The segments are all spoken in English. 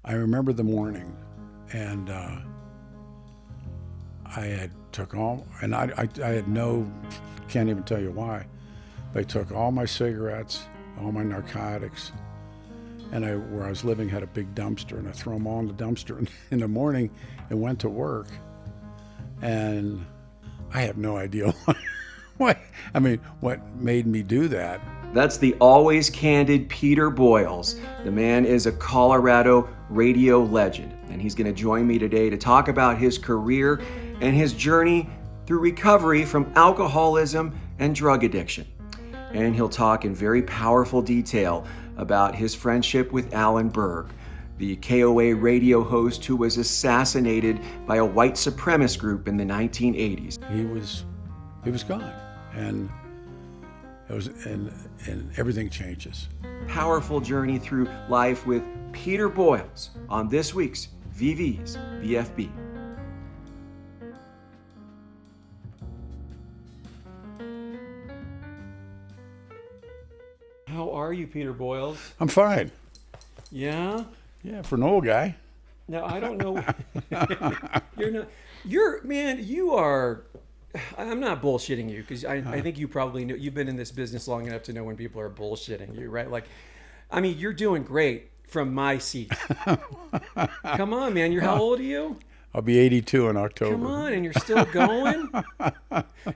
I remember the morning, and I had took all, and I had no, can't even tell you why. They took all my cigarettes, all my narcotics, and where I was living had a big dumpster, and I threw them all in the dumpster in the morning and went to work. And I have no idea what made me do that. That's the always candid Peter Boyles. The man is a Colorado radio legend, and he's going to join me today to talk about his career and his journey through recovery from alcoholism and drug addiction. And he'll talk in very powerful detail about his friendship with Alan Berg, the KOA radio host who was assassinated by a white supremacist group in the 1980s. He was gone, and and everything changes. Powerful journey through life with Peter Boyles on this week's VV's VFB. How are you, Peter Boyles? I'm fine. Yeah? Yeah, for an old guy. Now, I don't know. You are. I'm not bullshitting you because I think you probably know. You've been in this business long enough to know when people are bullshitting you, right? Like, I mean, you're doing great from my seat. Come on, man. How old are you? I'll be 82 in October. Come on, and you're still going?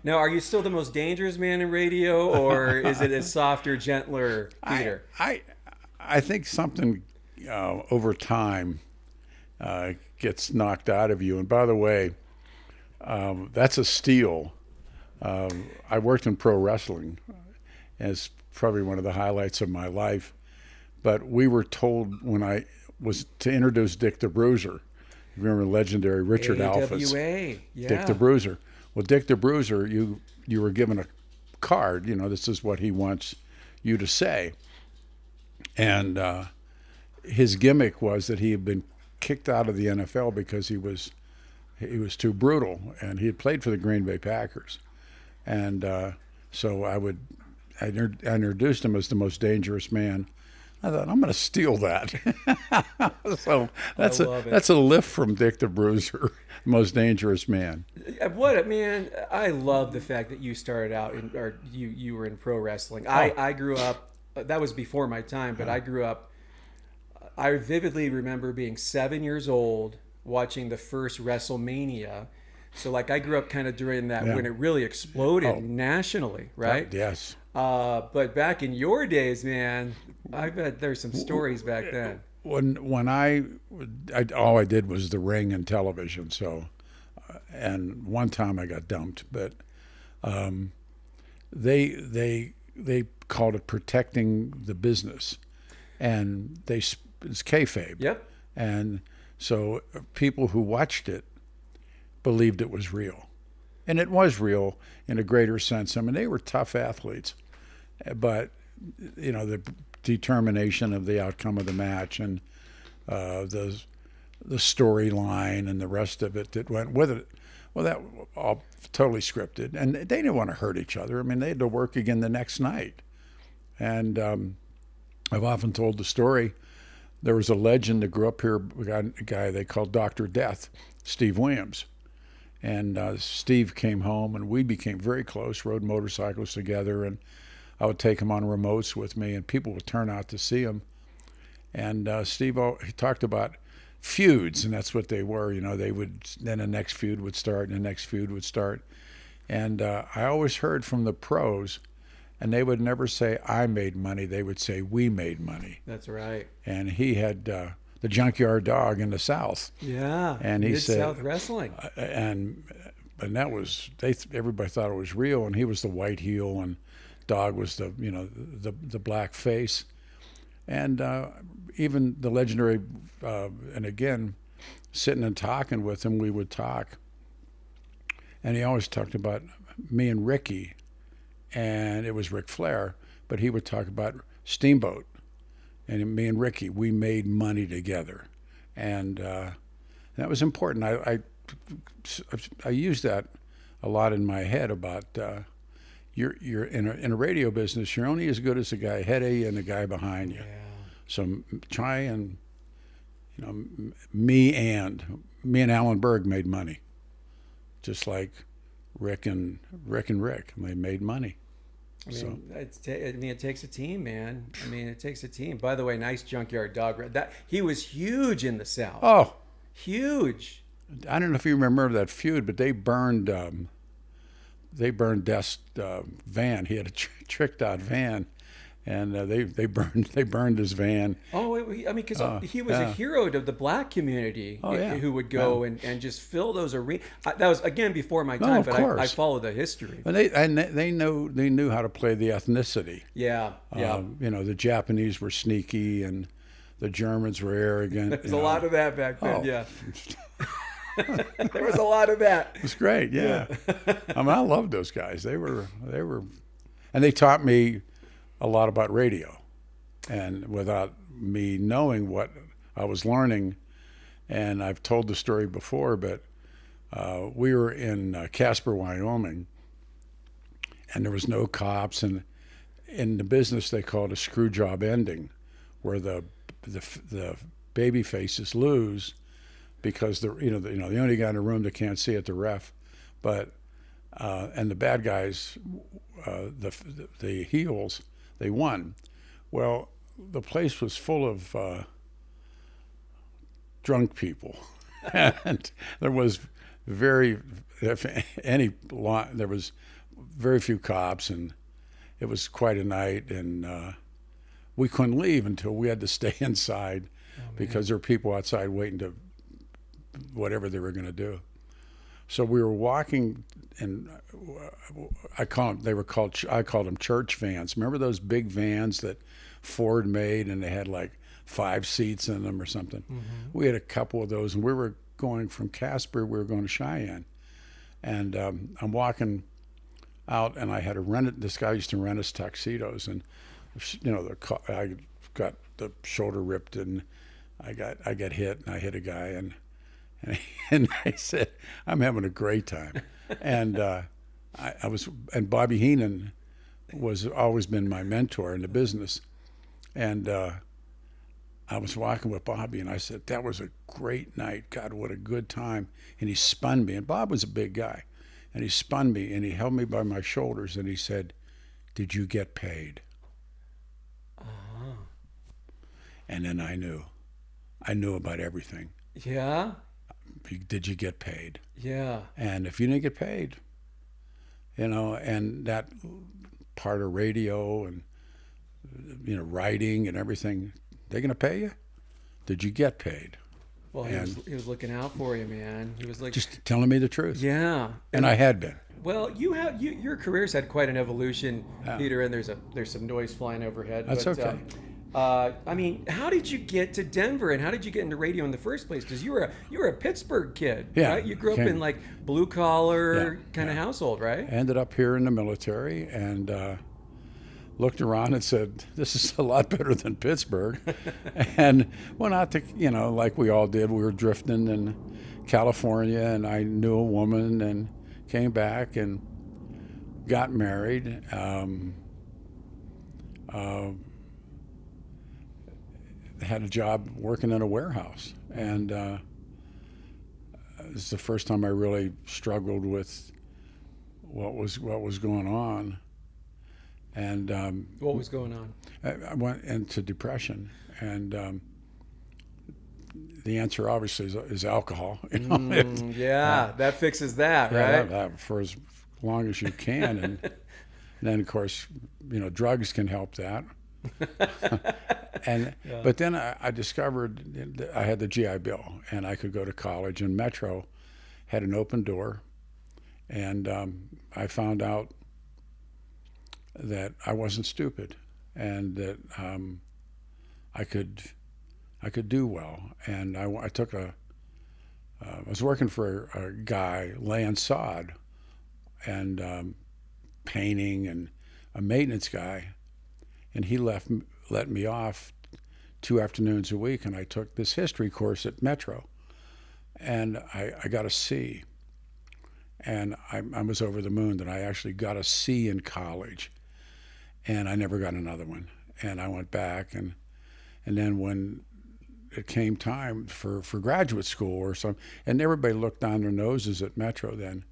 Now, are you still the most dangerous man in radio, or is it a softer, gentler Peter? I think something over time gets knocked out of you. And by the way, that's a steal. I worked in pro wrestling, and it's probably one of the highlights of my life. But we were told when I was to introduce Dick the Bruiser. You remember legendary Richard Alphas? Yeah. Dick the Bruiser. Well, Dick the Bruiser, you were given a card. You know, this is what he wants you to say. And his gimmick was that he had been kicked out of the NFL because he was too brutal, and he had played for the Green Bay Packers. And so I introduced him as the most dangerous man. I thought, I'm going to steal that. So that's a lift from Dick the Bruiser, most dangerous man. What, man, I love the fact that you started out you were in pro wrestling. I grew up, that was before my time, but I grew up, I vividly remember being 7 years old watching the first WrestleMania. So like I grew up kind of during that when it really exploded nationally, right? Yes. But back in your days, man, I bet there's some stories back then. When all I did was the ring and television. So, and one time I got dumped, but they called it protecting the business, and it's kayfabe. Yep. And so people who watched it believed it was real. And it was real in a greater sense. I mean, they were tough athletes, but, you know, the determination of the outcome of the match and the storyline and the rest of it that went with it, well, that all totally scripted. And they didn't want to hurt each other. I mean, they had to work again the next night. And I've often told the story. There was a legend that grew up here, a guy they called Dr. Death, Steve Williams. And Steve came home, and we became very close, rode motorcycles together, and I would take him on remotes with me, and people would turn out to see him. And Steve, he talked about feuds, and that's what they were. You know, then the next feud would start, and the next feud would start. And I always heard from the pros, and they would never say, I made money. They would say, we made money. That's right. And he had the Junkyard Dog in the South. Yeah, and he said Mid-South Wrestling. And that was, everybody thought it was real, and he was the white heel, and Dog was the black face. And even the legendary, and again, sitting and talking with him, we would talk. And he always talked about me and Ricky, and it was Ric Flair, but he would talk about Steamboat. And me and Ricky, we made money together. And that was important. I used that a lot in my head about you're in a radio business, you're only as good as the guy ahead of you and the guy behind you. Yeah. So try and you know, me and Alan Berg made money, just like Rick and Rick. They made money. It takes a team, man. I mean, it takes a team. By the way, nice junkyard dog. That he was huge in the South. Oh, huge. I don't know if you remember that feud, but they burned Dest's van. He had a tricked out van, and they burned his van. Oh, I mean, because he was a hero to the black community. Oh, yeah. Who would go and just fill those arenas. That was again before my time, but I follow the history. And they knew how to play the ethnicity. Yeah. The Japanese were sneaky and the Germans were arrogant. There's a lot of that back then. Oh. Yeah. There was a lot of that. It was great, yeah. I mean, I loved those guys. They were, and they taught me a lot about radio, and without me knowing what I was learning. And I've told the story before, but we were in Casper, Wyoming, and there was no cops, and in the business they call it a screw job ending, where the baby faces lose. Because the only guy in the room that can't see it, the ref, but and the bad guys, the heels, they won. Well, the place was full of drunk people, and there was there was very few cops, and it was quite a night, and we couldn't leave until we had to stay inside because there were people outside waiting to whatever they were going to do. So we were walking, and I called them church vans. Remember those big vans that Ford made, and they had like 5 seats in them or something? Mm-hmm. We had a couple of those, and we were going from Casper. We were going to Cheyenne, and I'm walking out, and I had to rent it. This guy used to rent us tuxedos, and I got the shoulder ripped, and I got hit, and I hit a guy, and I said, I'm having a great time. And and Bobby Heenan was always been my mentor in the business. And I was walking with Bobby, and I said, that was a great night. God, what a good time. And he spun me, and Bob was a big guy. And he spun me, and he held me by my shoulders, and he said, did you get paid? Uh-huh. And then I knew about everything. Yeah? Did you get paid? Yeah. And if you didn't get paid, and that part of radio and writing and everything, they're gonna pay you. Did you get paid? Well, he was looking out for you, man. He was like just telling me the truth. Yeah. And I had been. Well, your career's had quite an evolution, Peter. And there's some noise flying overhead. That's okay. I mean, how did you get to Denver, and how did you get into radio in the first place? Because you were a Pittsburgh kid, right? You grew up in like blue collar kind of household, right? Ended up here in the military, and looked around and said, "This is a lot better than Pittsburgh," and went out to like we all did. We were drifting in California, and I knew a woman, and came back and got married. Had a job working in a warehouse, and it was the first time I really struggled with what was going on. And what was going on? I went into depression, and the answer obviously is alcohol. That fixes that, right? That for as long as you can, and then of course drugs can help that. But then I discovered that I had the GI Bill, and I could go to college, and Metro had an open door, and I found out that I wasn't stupid, and that I could do well. And I was working for a guy laying sod and painting, and a maintenance guy, and he let me off 2 afternoons a week, and I took this history course at Metro, and I got a C, and I was over the moon that I actually got a C in college, and I never got another one, and I went back, and then when it came time for graduate school or something, and everybody looked down their noses at Metro then.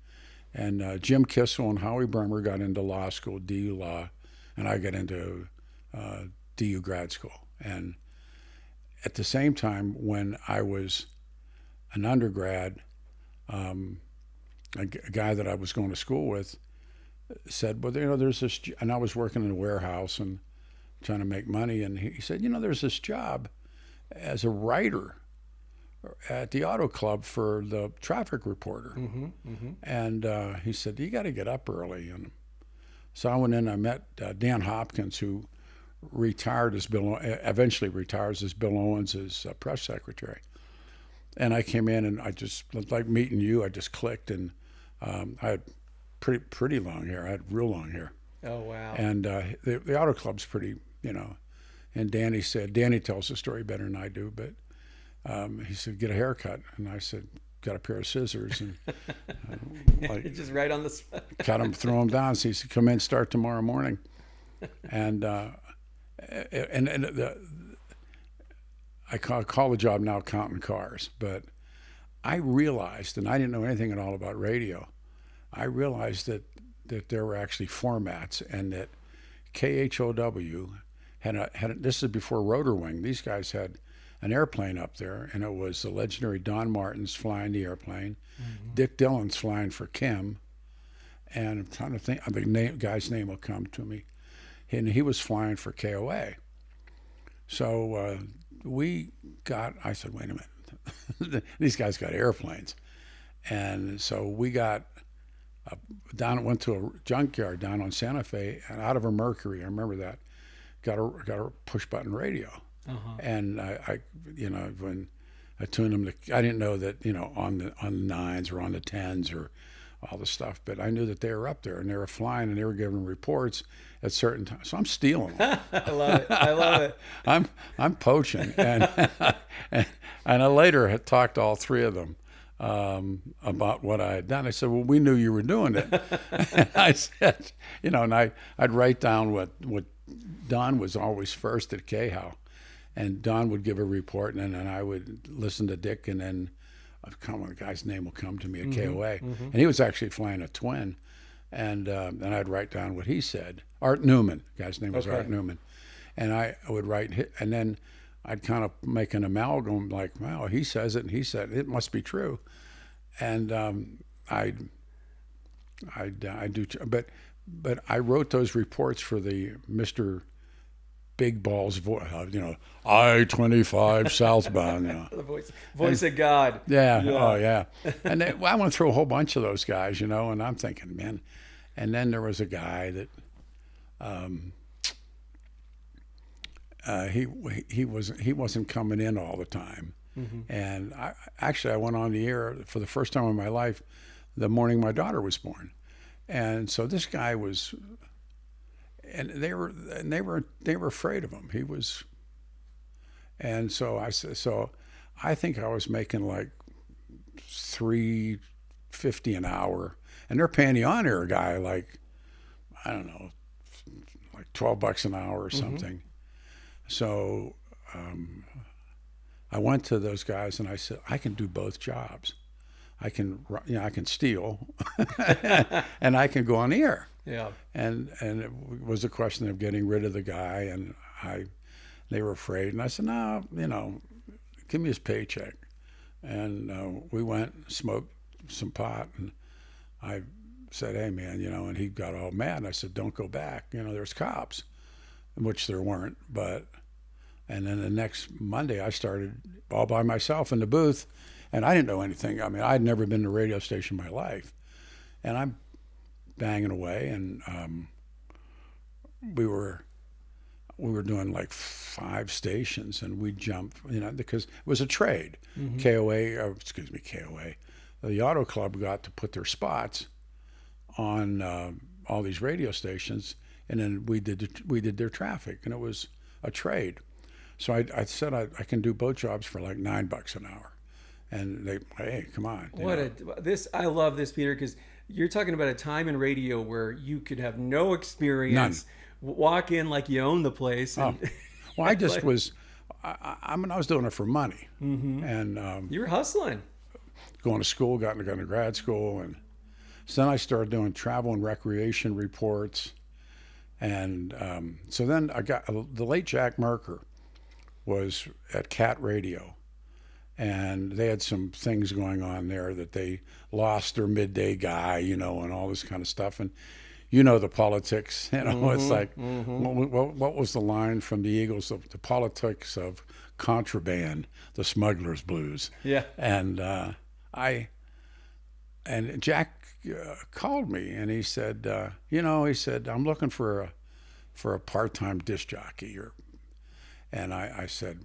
And Jim Kissel and Howie Bremer got into law school, DU Law, and I got into DU grad school. And at the same time, when I was an undergrad, a guy that I was going to school with said, well, there's this, and I was working in a warehouse and trying to make money, and he said, there's this job as a writer at the auto club for the traffic reporter. And he said, you got to get up early. And so I went in, I met Dan Hopkins, who eventually retires as Bill Owens' press secretary. And I came in, and I just, like meeting you, I just clicked, and I had pretty long hair. I had real long hair. Oh, wow. And the auto club's pretty, and Danny tells the story better than I do, but he said, get a haircut. And I said, got a pair of scissors, and just right on the spot. Cut them, throw them down. So he said, come in, start tomorrow morning. And I call the job now counting cars, but I realized, and I didn't know anything at all about radio, I realized that there were actually formats, and that KHOW had this is before Rotor Wing. These guys had an airplane up there, and it was the legendary Don Martin's flying the airplane. Dick Dillon's flying for Kim, and I'm trying to think, the guy's name will come to me, and he was flying for KOA. So I said, wait a minute, these guys got airplanes. And so we got went to a junkyard down on Santa Fe, and out of a Mercury, I remember that, got a push button radio. And I when I tuned them to, I didn't know that, on the 9s or on the 10s or all the stuff, but I knew that they were up there, and they were flying, and they were giving reports at certain times. So I'm stealing them. I love it. I'm poaching, and I later had talked to all three of them about what I had done. I said, well, we knew you were doing it. And I said, and I'd write down what Don was always first at KHOW, and Don would give a report, and then I would listen to Dick, and then the guy's name will come to me at KOA. And he was actually flying a twin, and I'd write down what he said. Art Newman, the guy's name was Art Newman, and I would write, and then I'd kind of make an amalgam, like, wow, he says it, and he said it must be true, and I do, but I wrote those reports for the Mr. Big Balls voice, I-25 southbound, The voice of God. Yeah. Oh yeah. And I went through a whole bunch of those guys, and I'm thinking, man. And then there was a guy that he wasn't coming in all the time. And I went on the air for the first time in my life the morning my daughter was born. And so this guy was, and they were afraid of him. He was, and so I think I was making like $3.50 an hour, and they're paying the on-air guy like, I don't know, like $12 an hour or something. So I went to those guys and I said, I can do both jobs. I can steal, and I can go on the air. Yeah. And it was a question of getting rid of the guy, and they were afraid. And I said, no, give me his paycheck. And we went and smoked some pot, and I said, hey man, and he got all mad. And I said, don't go back. There's cops, which there weren't. And then the next Monday I started all by myself in the booth, and I didn't know anything. I mean, I'd never been to a radio station in my life, and I'm banging away, and we were doing like 5 stations, and we'd jump, because it was a trade. KOA, the Auto Club got to put their spots on all these radio stations, and then we did their traffic, and it was a trade. So I said I can do both jobs for like $9 an hour, and they, hey, come on. I love this, Peter, because you're talking about a time in radio where you could have no experience, walk in like you own the place. And, well, I just was, I mean, I was doing it for money, and You were hustling. going to school, got to go to grad school, and so then I started doing travel and recreation reports, and so then I got the late Jack Merker was at Cat Radio, and they had some things going on there that they lost their midday guy, and all this kind of stuff, and the politics, it's like what was the line from the Eagles? The politics of contraband, the smuggler's blues. Yeah. And and Jack called me and he said, he said, I'm looking for a part-time disc jockey. And I said,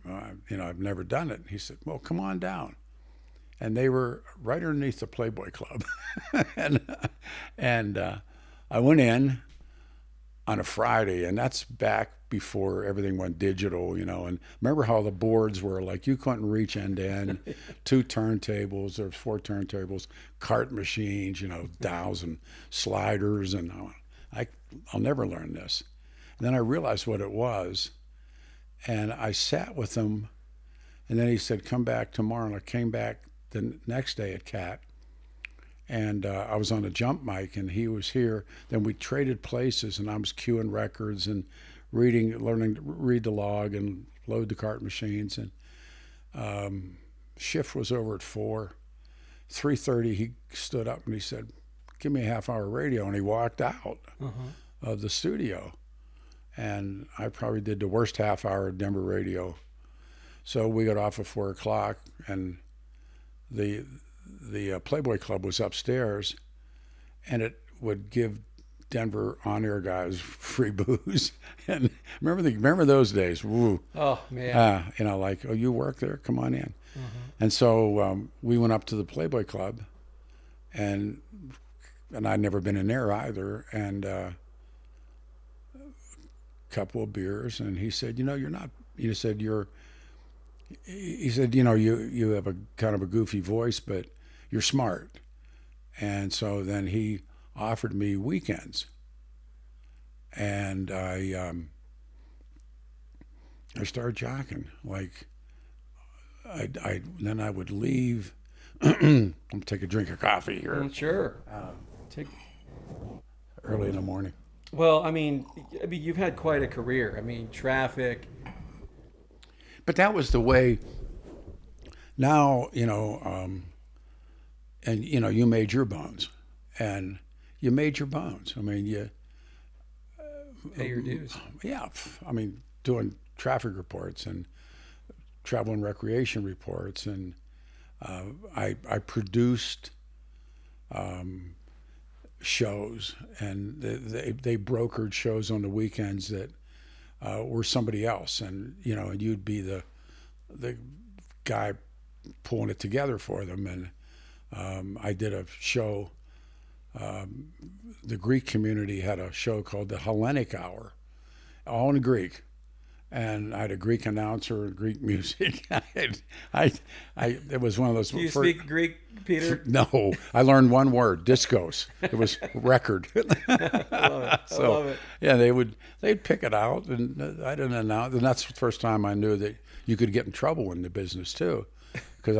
I've never done it. He said, well, come on down. And they were right underneath the Playboy Club. and I went in on a Friday, and that's back before everything went digital, and remember how the boards were like you couldn't reach end to end, 2 turntables, there's 4 turntables, cart machines, dials and sliders, and I'll never learn this. And then I realized what it was, and I sat with him, and then he said, come back tomorrow, and I came back the next day at Cat, and I was on a jump mic, and he was here. Then we traded places, and I was queuing records and learning to read the log and load the cart machines. And shift was over at 4. 3:30, he stood up and he said, "Give me a half-hour radio," and he walked out of the studio. And I probably did the worst half hour of Denver radio. So we got off at 4 o'clock, and the Playboy Club was upstairs, and it would give Denver on-air guys free booze. And remember those days? Woo! Oh man! Like, oh, you work there? Come on in. And so we went up to the Playboy Club, and I'd never been in there either. And a couple of beers, and he said, "You're not." He said, "You're." He said, you have a kind of a goofy voice, but you're smart. And so then he offered me weekends, and I started jocking. Like, then I would leave. I'm take a drink of coffee here. Sure. Early in the morning. Well, I mean, you've had quite a career. I mean, traffic. But that was the way. Now, and you made your bones, and you made your bones. I mean, you pay your dues. Yeah, I mean, doing traffic reports and travel and recreation reports, and I produced shows, and they brokered shows on the weekends that were somebody else, and and you'd be the guy pulling it together for them. And I did a show. The Greek community had a show called the Hellenic Hour, all in Greek, and I had a Greek announcer and Greek music. It was one of those. Do you speak Greek, Peter? No, I learned one word: discos. It was record. I love it. Yeah, they'd pick it out, and I didn't announce. And that's the first time I knew that you could get in trouble in the business too, because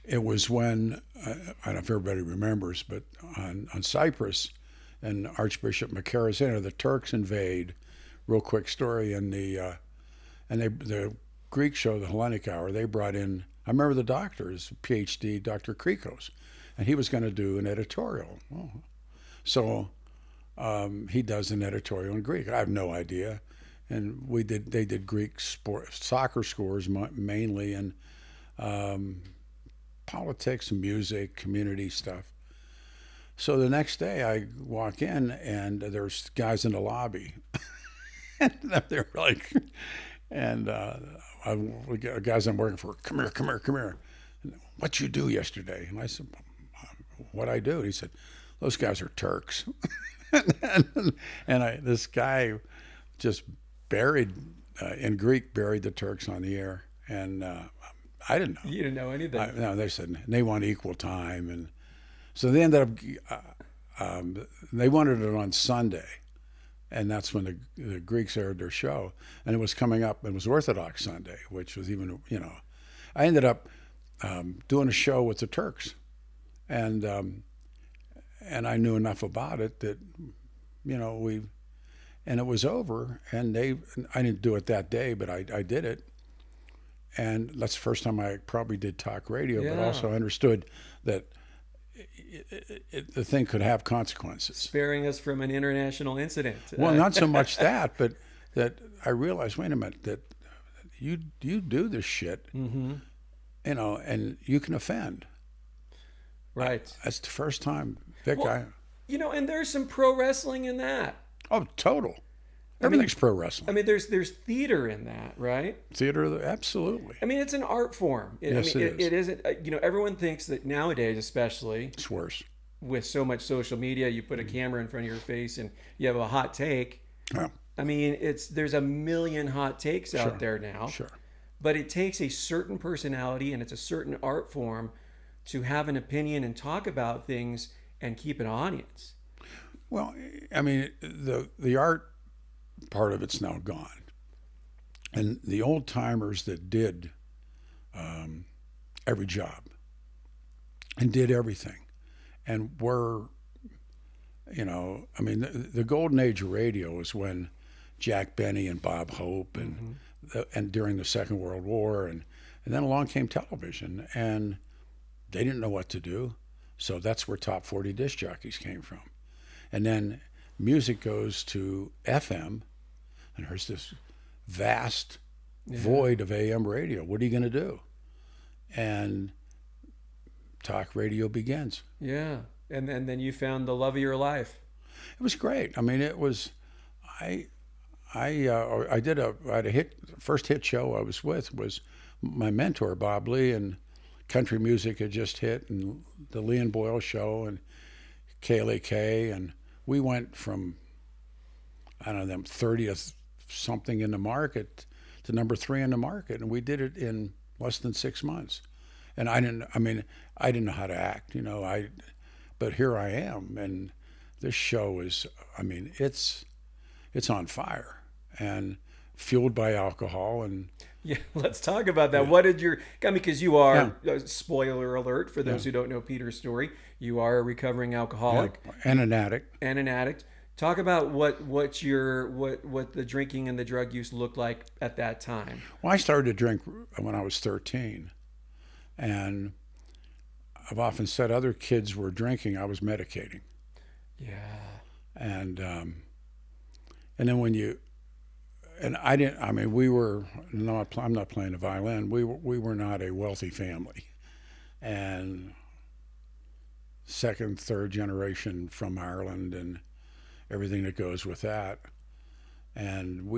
it was when I don't know if everybody remembers, but on Cyprus, and Archbishop Macaro's in, the Turks invade. Real quick story, and the Greek show, the Hellenic Hour, they brought in, I remember the doctor's PhD, Dr. Krikos, and he was going to do an editorial. So he does an editorial in Greek. I have no idea. And they did Greek soccer scores mainly, and politics, music, community stuff. So the next day I walk in, and there's guys in the lobby. And they're like, and guys I'm working for, come here. And, what you do yesterday? And I said, what I do? And he said, those guys are Turks. and this guy just buried the Turks on the air. And I didn't know. You didn't know anything. No, they said they want equal time. And so they ended up, they wanted it on Sunday. and that's when the Greeks aired their show, and it was coming up. It was Orthodox Sunday, which was even, I ended up doing a show with the Turks, and I knew enough about it that, and it was over, and I didn't do it that day, but I did it, and that's the first time I probably did talk radio, but also understood that the thing could have consequences. Sparing us from an international incident. Well, not so much that, but that I realized, wait a minute, that you do this shit, and you can offend. Right. That's the first time, Vic. Well, and there's some pro wrestling in that. Oh, total. Everything's pro wrestling. I mean, there's theater in that, right? Theater, absolutely. I mean, it's an art form. Yes, it is. It isn't. Everyone thinks that nowadays, especially, It's worse. with so much social media, you put a camera in front of your face and you have a hot take. Yeah. I mean, there's a million hot takes out there now. Sure. But it takes a certain personality and it's a certain art form to have an opinion and talk about things and keep an audience. Well, I mean, the art part of it's now gone, and the old timers that did every job and did everything, and were, I mean, the golden age of radio is when Jack Benny and Bob Hope and and during the Second World War, and then along came television, and they didn't know what to do, so that's where top 40 disc jockeys came from. And then music goes to FM, and there's this vast void of AM radio. What are you going to do? And talk radio begins. Yeah. And then you found the love of your life. It was great. I mean, it was, I had a hit, first hit show I was with was my mentor, Bob Lee, and country music had just hit, and the Lee and Boyles show, and KLAK, and we went from, I don't know, them 30th something in the market to number 3 in the market, and we did it in less than 6 months. And I didn't know how to act, but here I am, and this show is, I mean, it's on fire and fueled by alcohol. And yeah, let's talk about that. What did because you are, spoiler alert for those who don't know Peter's story, you are a recovering alcoholic and an addict. Talk about what the drinking and the drug use looked like at that time. Well, I started to drink when I was 13, and I've often said other kids were drinking, I was medicating. Yeah. And then when you, and I didn't, I mean, we were, no, I'm not playing the violin. We were not a wealthy family, and second, third generation from Ireland and everything that goes with that. And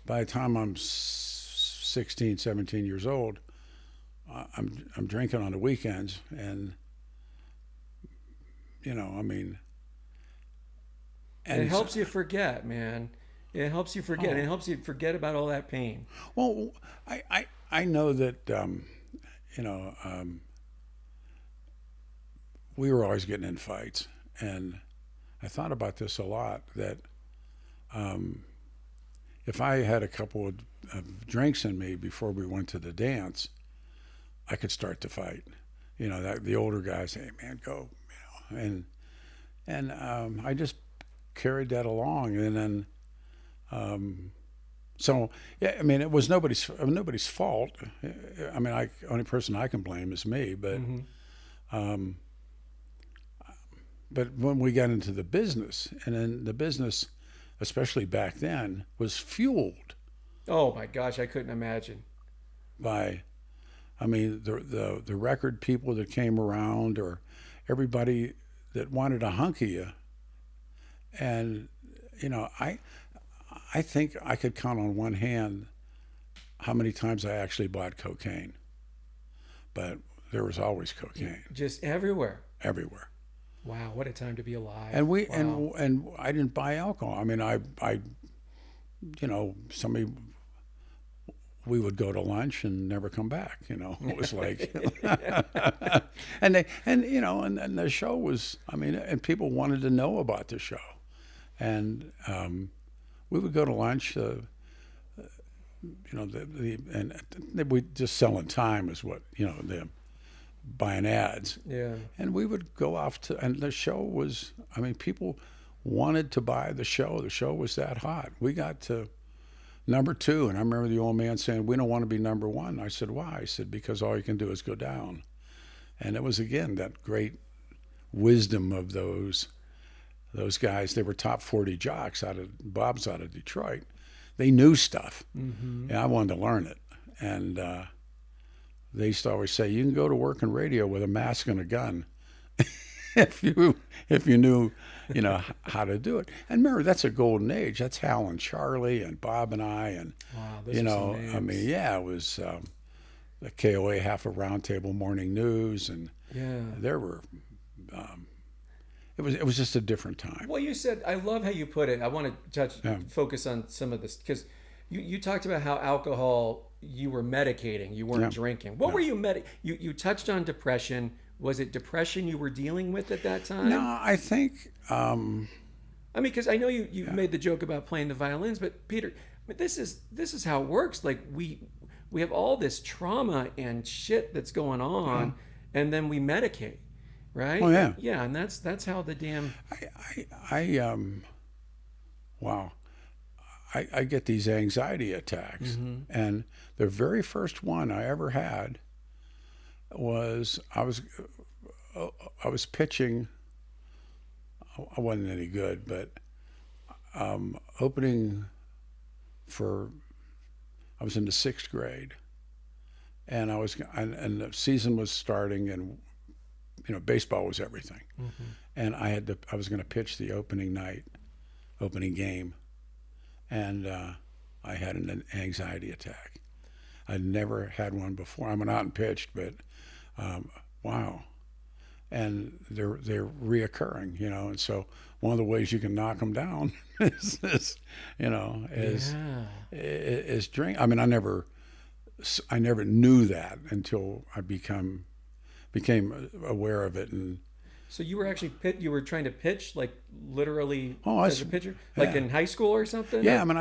by the time I'm 16, 17 years old, I'm drinking on the weekends, and I mean, and it helps you forget, man. It helps you forget. It helps you forget about all that pain. Well, I know that we were always getting in fights, and I thought about this a lot, that if I had a couple of drinks in me before we went to the dance, I could start to fight. That the older guys say, "Hey, man, go," and I just carried that along, and then so yeah, I mean, it was nobody's fault. I mean, only person I can blame is me, but. But when we got into the business, and then the business, especially back then, was fueled. Oh my gosh, I couldn't imagine. By, I mean, the record people that came around, or everybody that wanted a hunk of you. And I think I could count on one hand how many times I actually bought cocaine. But there was always cocaine. Just everywhere. Everywhere. Wow, what a time to be alive. And and I didn't buy alcohol. I mean, I we would go to lunch and never come back. It was like, and the show was, I mean, and people wanted to know about the show. And we would go to lunch. And we just selling time is what the buying ads. Yeah. And we would go off to, and the show was, I mean, people wanted to buy the show. The show was that hot. We got to number 2, and I remember the old man saying, "We don't want to be number 1." I said, "Why?" He said, "Because all you can do is go down." And it was, again, that great wisdom of those guys. They were top 40 jocks Bob's out of Detroit. They knew stuff, and I wanted to learn it. And they used to always say, "You can go to work in radio with a mask and a gun if you knew, how to do it." And remember, that's a golden age. That's Hal and Charlie and Bob and I, and Wow, those are some names. I mean, yeah, it was the KOA Half a Roundtable Morning News, and there were. It was just a different time. Well, you said, I love how you put it. I want to focus on some of this, because you talked about how alcohol, you were medicating, you weren't drinking. What were you you touched on depression. Was it depression you were dealing with at that time? No, I think. I mean, because I know you made the joke about playing the violins, but Peter, this is how it works. Like we have all this trauma and shit that's going on, and then we medicate. Right? Oh yeah. Yeah, and that's how the damn. Wow. I get these anxiety attacks, and the very first one I ever had was I was pitching. I wasn't any good, but opening for. I was in the 6th grade, and and the season was starting, and baseball was everything. And I was going to pitch the opening game, and I had an anxiety attack. I'd never had one before. I went out and pitched, but wow. And they're reoccurring, and so one of the ways you can knock them down is drink. I mean, I never knew that until I became aware of it. And so you were actually you were trying to pitch, like literally as a pitcher, yeah. like in high school or something? Yeah, I mean,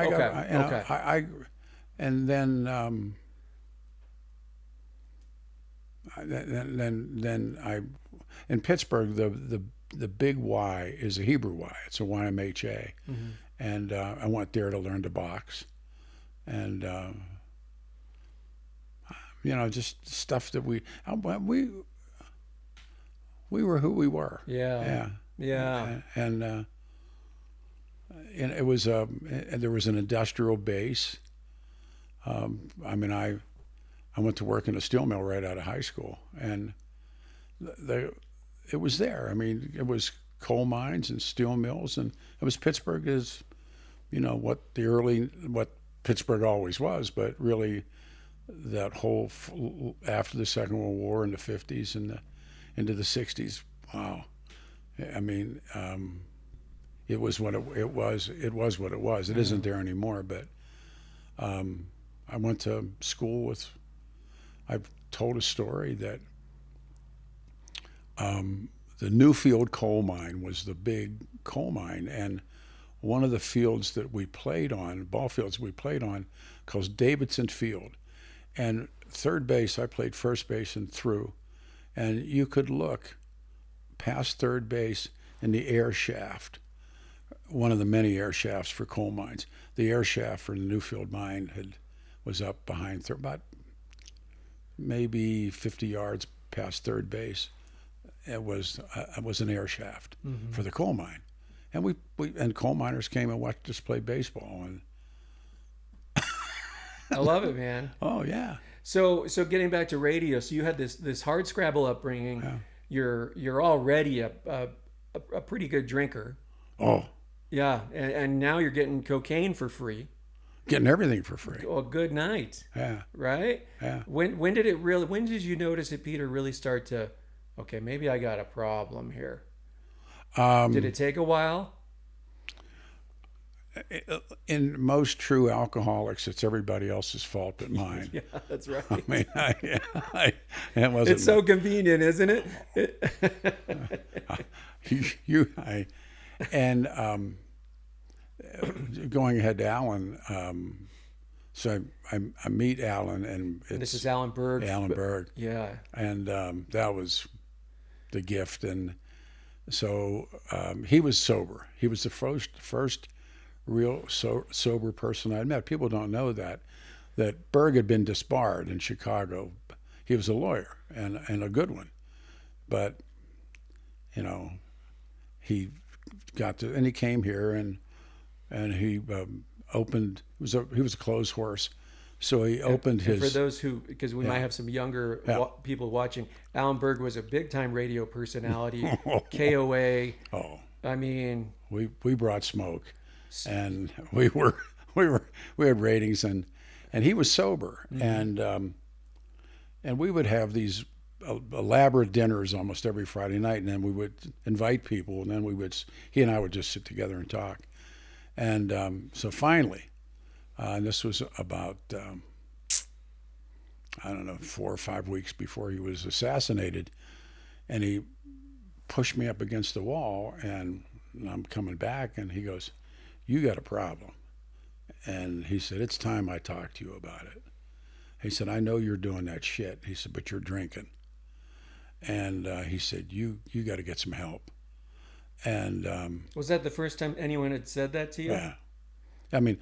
in Pittsburgh, the big Y is a Hebrew Y. It's a YMHA, and I went there to learn to box, and just stuff that we were who we were. Yeah. And it was and there was an industrial base. I mean, I went to work in a steel mill right out of high school, and it was there. I mean, it was coal mines and steel mills, and it was Pittsburgh is, what Pittsburgh always was, but really that whole after the Second World War in the 50s and into the 60s. Wow. I mean, it was what it was. It was what it was. It isn't there anymore. But I went to school I've told a story that the Newfield coal mine was the big coal mine, and one of the fields that we played on, ball fields we played on, called Davidson Field. And third base, I played first base and through. And you could look past third base in the air shaft, one of the many air shafts for coal mines. The air shaft for the Newfield mine was up behind about maybe 50 yards past third base. It was an air shaft for the coal mine. And we coal miners came and watched us play baseball. And I love it, man. Oh yeah. So getting back to radio, so you had this hard scrabble upbringing. Yeah. You're already a pretty good drinker. Oh. Yeah, and now you're getting cocaine for free. Getting everything for free. Oh, good night. Yeah. Right? Yeah. When did you notice it, Peter, really start to, okay, maybe I got a problem here? Did it take a while? In most true alcoholics, it's everybody else's fault but mine. Yeah, that's right. I mean, it wasn't. It's so convenient, isn't it? going ahead to Alan, so I meet Alan, and this is Alan Berg. Alan Berg. Yeah. And that was the gift. And so he was sober. He was the first real sober person I'd met. People don't know that Berg had been disbarred in Chicago. He was a lawyer and a good one, but he got to, and he came here and he opened. He was a clothes horse, so he opened his. For those who, because we might have some younger people watching, Alan Berg was a big time radio personality, KOA. Oh, I mean, we brought smoke, and we had ratings, and he was sober, and we would have these elaborate dinners almost every Friday night, and then we would invite people, and then he and I would just sit together and talk. And so finally, and this was about, I don't know, 4 or 5 weeks before he was assassinated, and he pushed me up against the wall, and I'm coming back, and he goes, "You got a problem." And he said, "It's time I talk to you about it." He said, "I know you're doing that shit." He said, "But you're drinking." And he said, you got to get some help. And was that the first time anyone had said that to you? Yeah. I mean,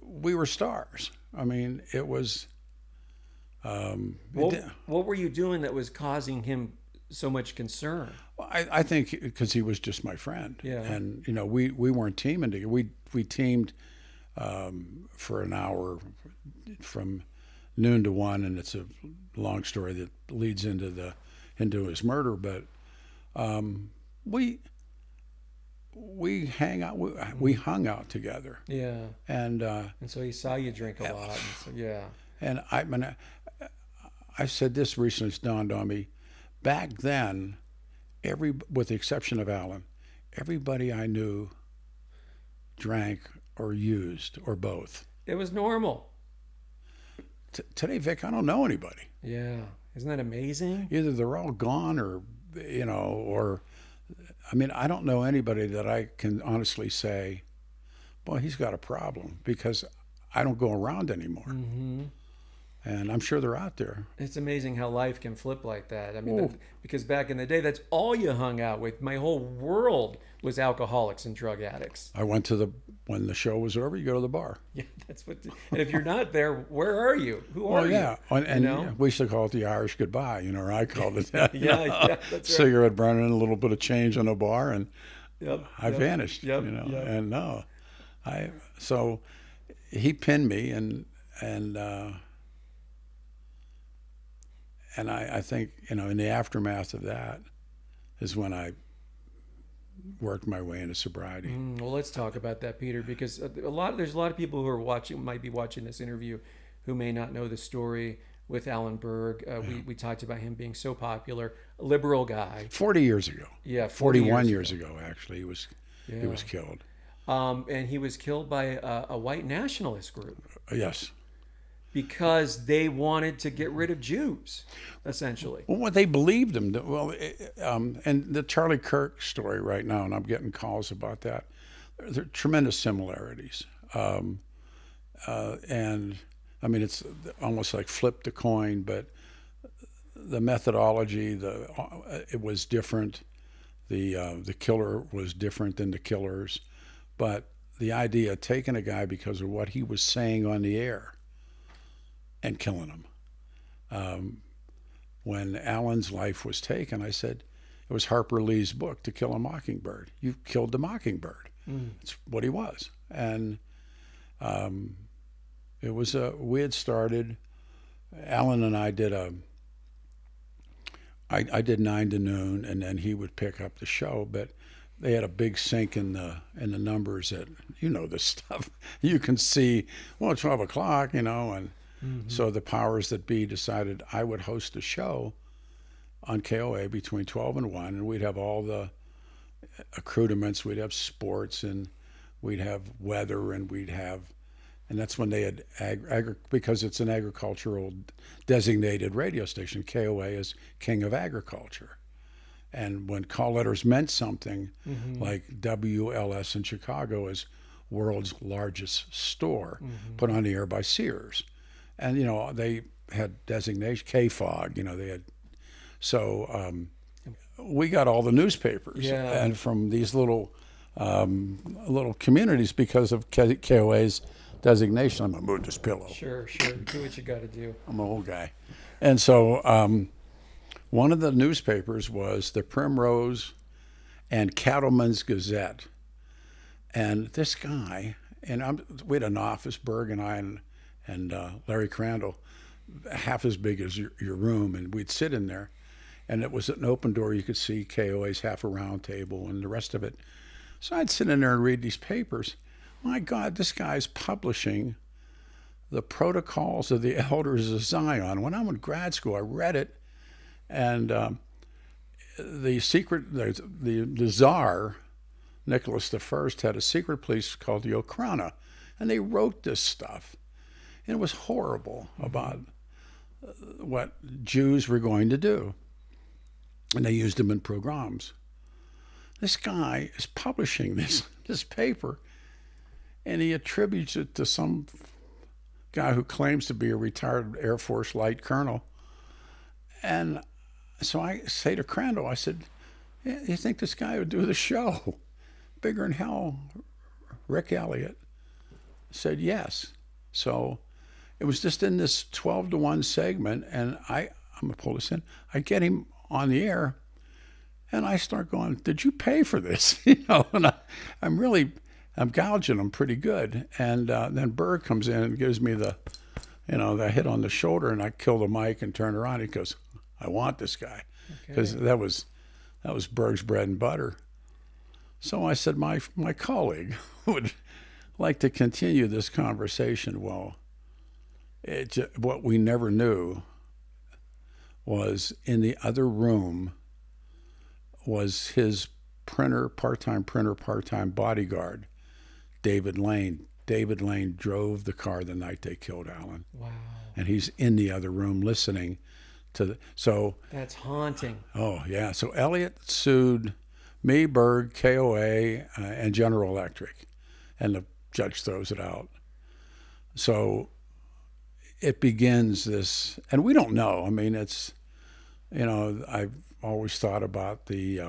we were stars. I mean, it was. What were you doing that was causing him so much concern? Well, I think because he was just my friend. Yeah. And we weren't teaming together. We teamed for an hour from noon to 1, and it's a long story that leads into his murder. But we hang out. We hung out together. Yeah. And so he saw you drink a lot. And so, yeah. And I said this recently. It's dawned on me. Back then, with the exception of Alan, everybody I knew drank or used or both. It was normal. Today, Vic, I don't know anybody. Yeah. Isn't that amazing? Either they're all gone or I mean, I don't know anybody that I can honestly say, boy, he's got a problem, because I don't go around anymore. Mm-hmm. And I'm sure they're out there. It's amazing how life can flip like that. I mean, because back in the day, that's all you hung out with. My whole world was alcoholics and drug addicts. I went to when the show was over, you go to the bar. Yeah, that's what. And if you're not there, where are you? Who are you? Yeah, and we used to call it the Irish goodbye. Or I called it that. Yeah, that's right. Cigarette burning, a little bit of change in a bar, and I vanished. Yep. And no, so he pinned me, and I think, in the aftermath of that is when I worked my way into sobriety. Well, let's talk about that, Peter, because there's a lot of people who might be watching this interview who may not know the story with Alan Berg. We talked about him being so popular, a liberal guy. 40 years ago. Yeah, 41 years ago, actually, he was killed. And he was killed by a white nationalist group. Yes. Because they wanted to get rid of Jews, essentially. Well, they believed him. Well, and the Charlie Kirk story right now, and I'm getting calls about that. There are tremendous similarities. And I mean, it's almost like flip the coin, but the methodology, it was different. The killer was different than the killers, but the idea of taking a guy because of what he was saying on the air and killing him. When Alan's life was taken, I said, it was Harper Lee's book, To Kill a Mockingbird. You killed the mockingbird. That's what he was. And it was we had started, Alan and I did I did 9 to noon, and then he would pick up the show, but they had a big sink in the numbers that, this stuff. You can see, 12 o'clock, and so the powers that be decided I would host a show on KOA between 12 and 1, and we'd have all the accoutrements. We'd have sports, and we'd have weather, and and that's when they had because it's an agricultural designated radio station. KOA is King of Agriculture. And when call letters meant something, like WLS in Chicago is world's largest store, put on the air by Sears. And, they had designation, KFOG, they had. So we got all the newspapers and from these little communities because of KOA's designation. I'm going to move this pillow. Sure. Do what you got to do. I'm an old guy. And so one of the newspapers was the Primrose and Cattleman's Gazette. And this guy, and we had an office, Berg and I and Larry Crandall, half as big as your room, and we'd sit in there. And it was an open door. You could see KOA's half a round table and the rest of it. So I'd sit in there and read these papers. My God, this guy's publishing the Protocols of the Elders of Zion. When I went to grad school, I read it. And the Tsar, Nicholas I, had a secret police called the Okhrana, and they wrote this stuff. And it was horrible about what Jews were going to do. And they used them in pogroms. This guy is publishing this paper, and he attributes it to some guy who claims to be a retired Air Force light colonel. And so I say to Crandall, I said, yeah, you think this guy would do the show? Bigger than hell. Rick Elliott said yes. So it was just in this 12-to-1 segment, and I'm going to pull this in. I get him on the air, and I start going, did you pay for this? And I'm gouging him pretty good. And then Berg comes in and gives me the hit on the shoulder, and I kill the mic and turn around. He goes, I want this guy, because that was Berg's bread and butter. So I said, my colleague would like to continue this conversation. Well, what we never knew was in the other room was his part-time bodyguard, David Lane. David Lane drove the car the night they killed Alan. Wow. And he's in the other room listening to that's haunting. Oh, yeah. So Elliott sued me, Berg, KOA, and General Electric, and the judge throws it out. So it begins this, and we don't know. I mean, it's, I've always thought about the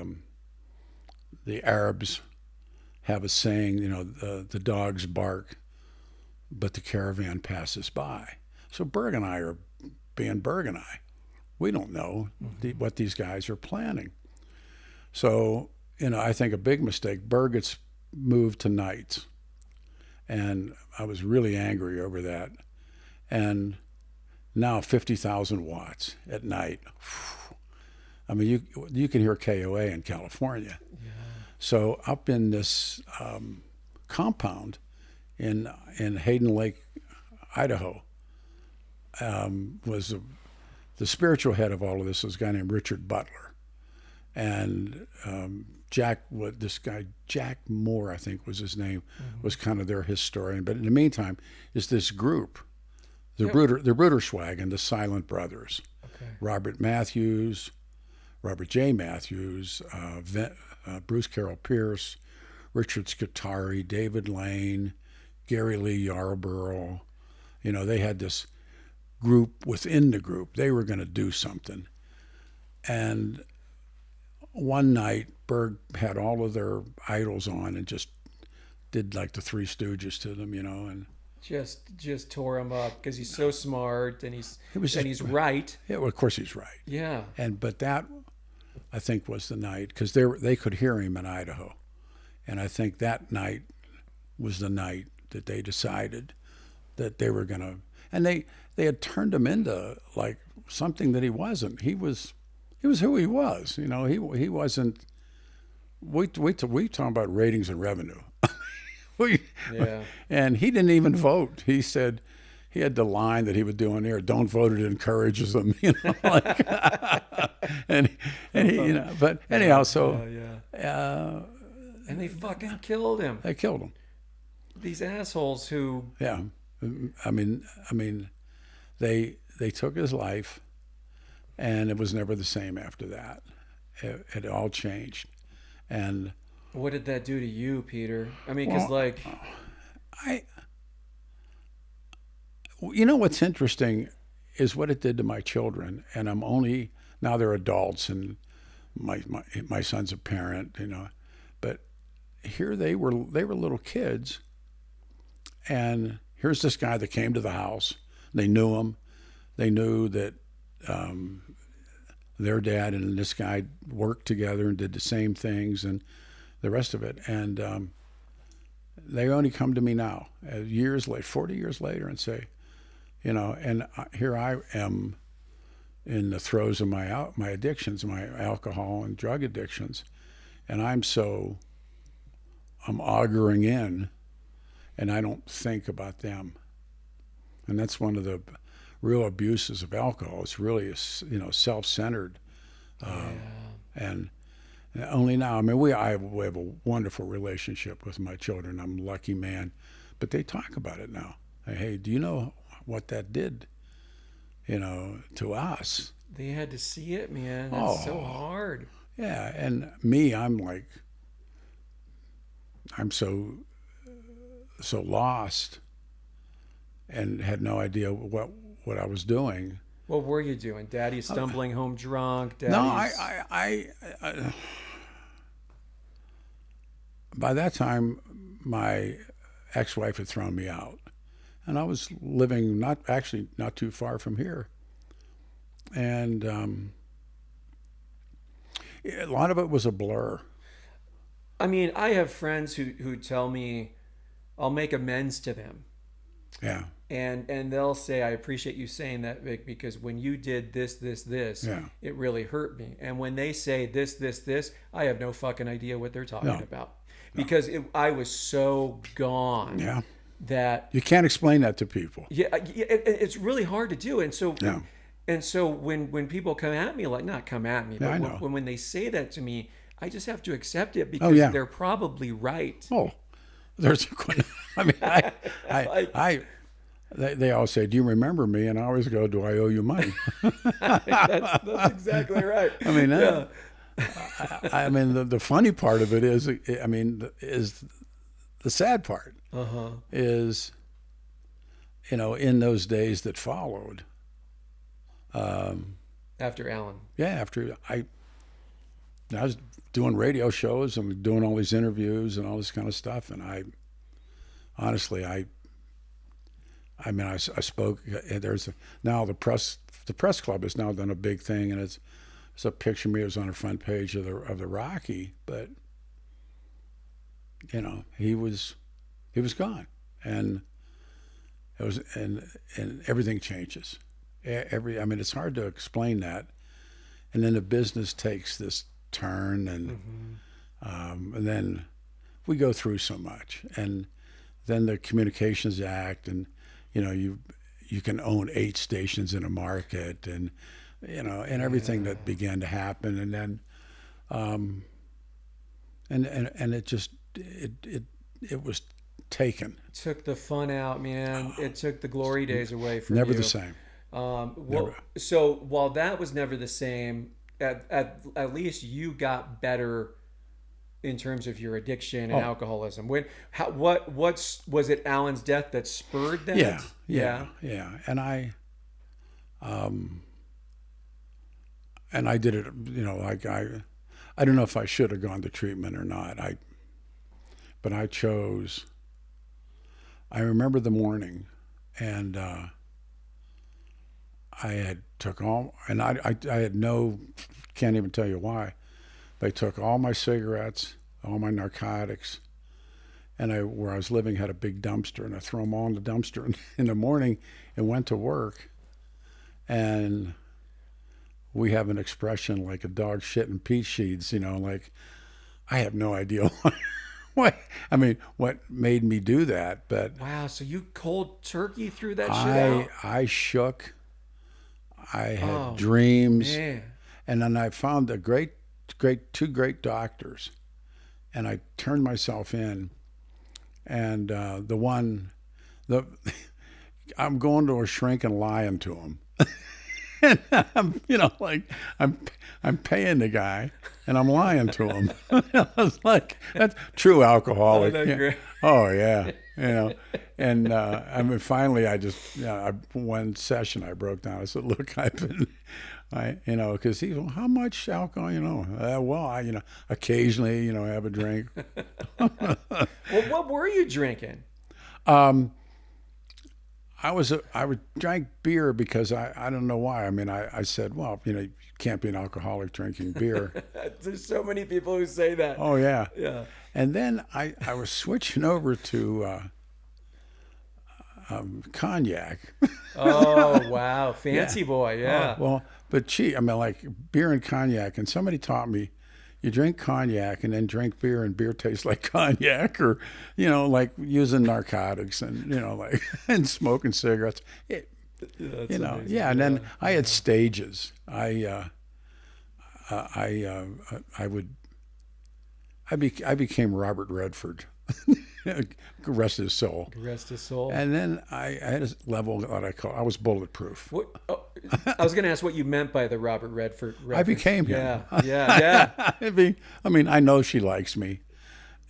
Arabs have a saying, the dogs bark, but the caravan passes by. So Berg and I are being Berg and I. We don't know what these guys are planning. So, I think a big mistake, Berg gets moved to nights. And I was really angry over that. And now 50,000 watts at night. I mean, you can hear KOA in California. Yeah. So up in this compound in Hayden Lake, Idaho, was the spiritual head of all of this was a guy named Richard Butler. And Jack Moore, I think was his name, was kind of their historian. But in the meantime, is this group, the Bruderswagen, the Silent Brothers. Okay. Robert J. Matthews, Bruce Carroll Pierce, Richard Scutari, David Lane, Gary Lee Yarborough. They had this group within the group. They were going to do something. And one night, Berg had all of their idols on and just did like the Three Stooges to them, and just tore him up because he's so smart and he's right. Yeah, well, of course he's right. Yeah. But that, I think, was the night because they could hear him in Idaho, and I think that night was the night that they decided that they were gonna, and they had turned him into like something that he wasn't. He was who he was. He wasn't. We talk about ratings and revenue. And he didn't even vote. He said he had the line that he would do on air: "Don't vote; it encourages them." And he, But anyhow, and they fucking killed him. They killed him. These assholes who. Yeah, I mean, they took his life, and it was never the same after that. it all changed. And what did that do to you, Peter? I mean, because I, you know, what's interesting is what it did to my children. And I'm only, now they're adults, and my son's a parent, you know, but here they were little kids, and here's this guy that came to the house. They knew him. They knew that their dad and this guy worked together and did the same things and the rest of it. And they only come to me now, years later, 40 years later, and say, you know, and here I am in the throes of my addictions, my alcohol and drug addictions, and I'm auguring in, and I don't think about them. And that's one of the real abuses of alcohol. It's really, you know, self-centered. And only now, I mean, we have a wonderful relationship with my children. I'm a lucky man. But they talk about it now. Hey, do you know what that did, you know, to us? They had to see it, man. That's so hard. Yeah, and me, I'm like, I'm so lost and had no idea what I was doing. What were you doing? Daddy stumbling home drunk? Daddy's... No, I by that time, my ex-wife had thrown me out, and I was living not too far from here, and a lot of it was a blur. I mean, I have friends who tell me I'll make amends to them. Yeah. And they'll say, I appreciate you saying that, Vic, because when you did this, yeah, it really hurt me. And when they say this, I have no fucking idea what they're talking about. Because I was so gone. Yeah. That you can't explain that to people. Yeah, it's really hard to do. And so when people come at me, like, not come at me, but when they say that to me, I just have to accept it because they're probably right. Oh, there's I mean, they all say, "Do you remember me?" And I always go, "Do I owe you money?" that's exactly right. I mean, I mean, the funny part of it is, I mean, is the sad part is, you know, in those days that followed. After Alan. Yeah, after I was doing radio shows and doing all these interviews and all this kind of stuff, and I spoke. Now the press club has now done a big thing, and it's a picture of me. It was on the front page of the Rocky, but you know, he was gone, and it was and everything changes. I mean, it's hard to explain that, and then the business takes this turn, and and then we go through so much, and then the Communications Act, and you know, you can own 8 stations in a market, and you know, and everything that began to happen, and then and it just it was taken. It took the fun out, man. It took the glory days away from never you. The same. So while that was never the same, at least you got better in terms of your addiction and alcoholism. What was it Alan's death that spurred that? Yeah. And I did it, you know, like I don't know if I should have gone to treatment or not. But I chose. I remember the morning, and I had took all, and I had no, can't even tell you why. They took all my cigarettes, all my narcotics, and where I was living had a big dumpster, and I threw them all in the dumpster in the morning and went to work. And we have an expression like a dog shitting peach seeds, you know, like I have no idea what made me do that, but wow, so you cold turkey threw that shit out? I shook. I had dreams, man. And then I found two great doctors, and I turned myself in, and I'm going to a shrink and lying to him. And I'm paying the guy, and I'm lying to him. I was like, that's true alcoholic. Oh, Yeah. Oh yeah, And I mean, finally, one session I broke down. I said, look, because he, well, how much alcohol, well, I occasionally, have a drink. Well, what were you drinking? I would drank beer because I don't know why. I mean, I said, well, you can't be an alcoholic drinking beer. There's so many people who say that. Oh yeah. Yeah. And then I was switching over to cognac. Oh wow, fancy Yeah. boy, yeah. Oh, well, but I mean, like beer and cognac. And somebody taught me, you drink cognac and then drink beer, and beer tastes like cognac, or like using narcotics and like and smoking cigarettes. Amazing. Yeah. And then I had stages. I became Robert Redford. Rest his soul. Rest his soul. And then I had a level that I was bulletproof. What? Oh, I was going to ask what you meant by the Robert Redford. I became him. Yeah. I mean, I know she likes me,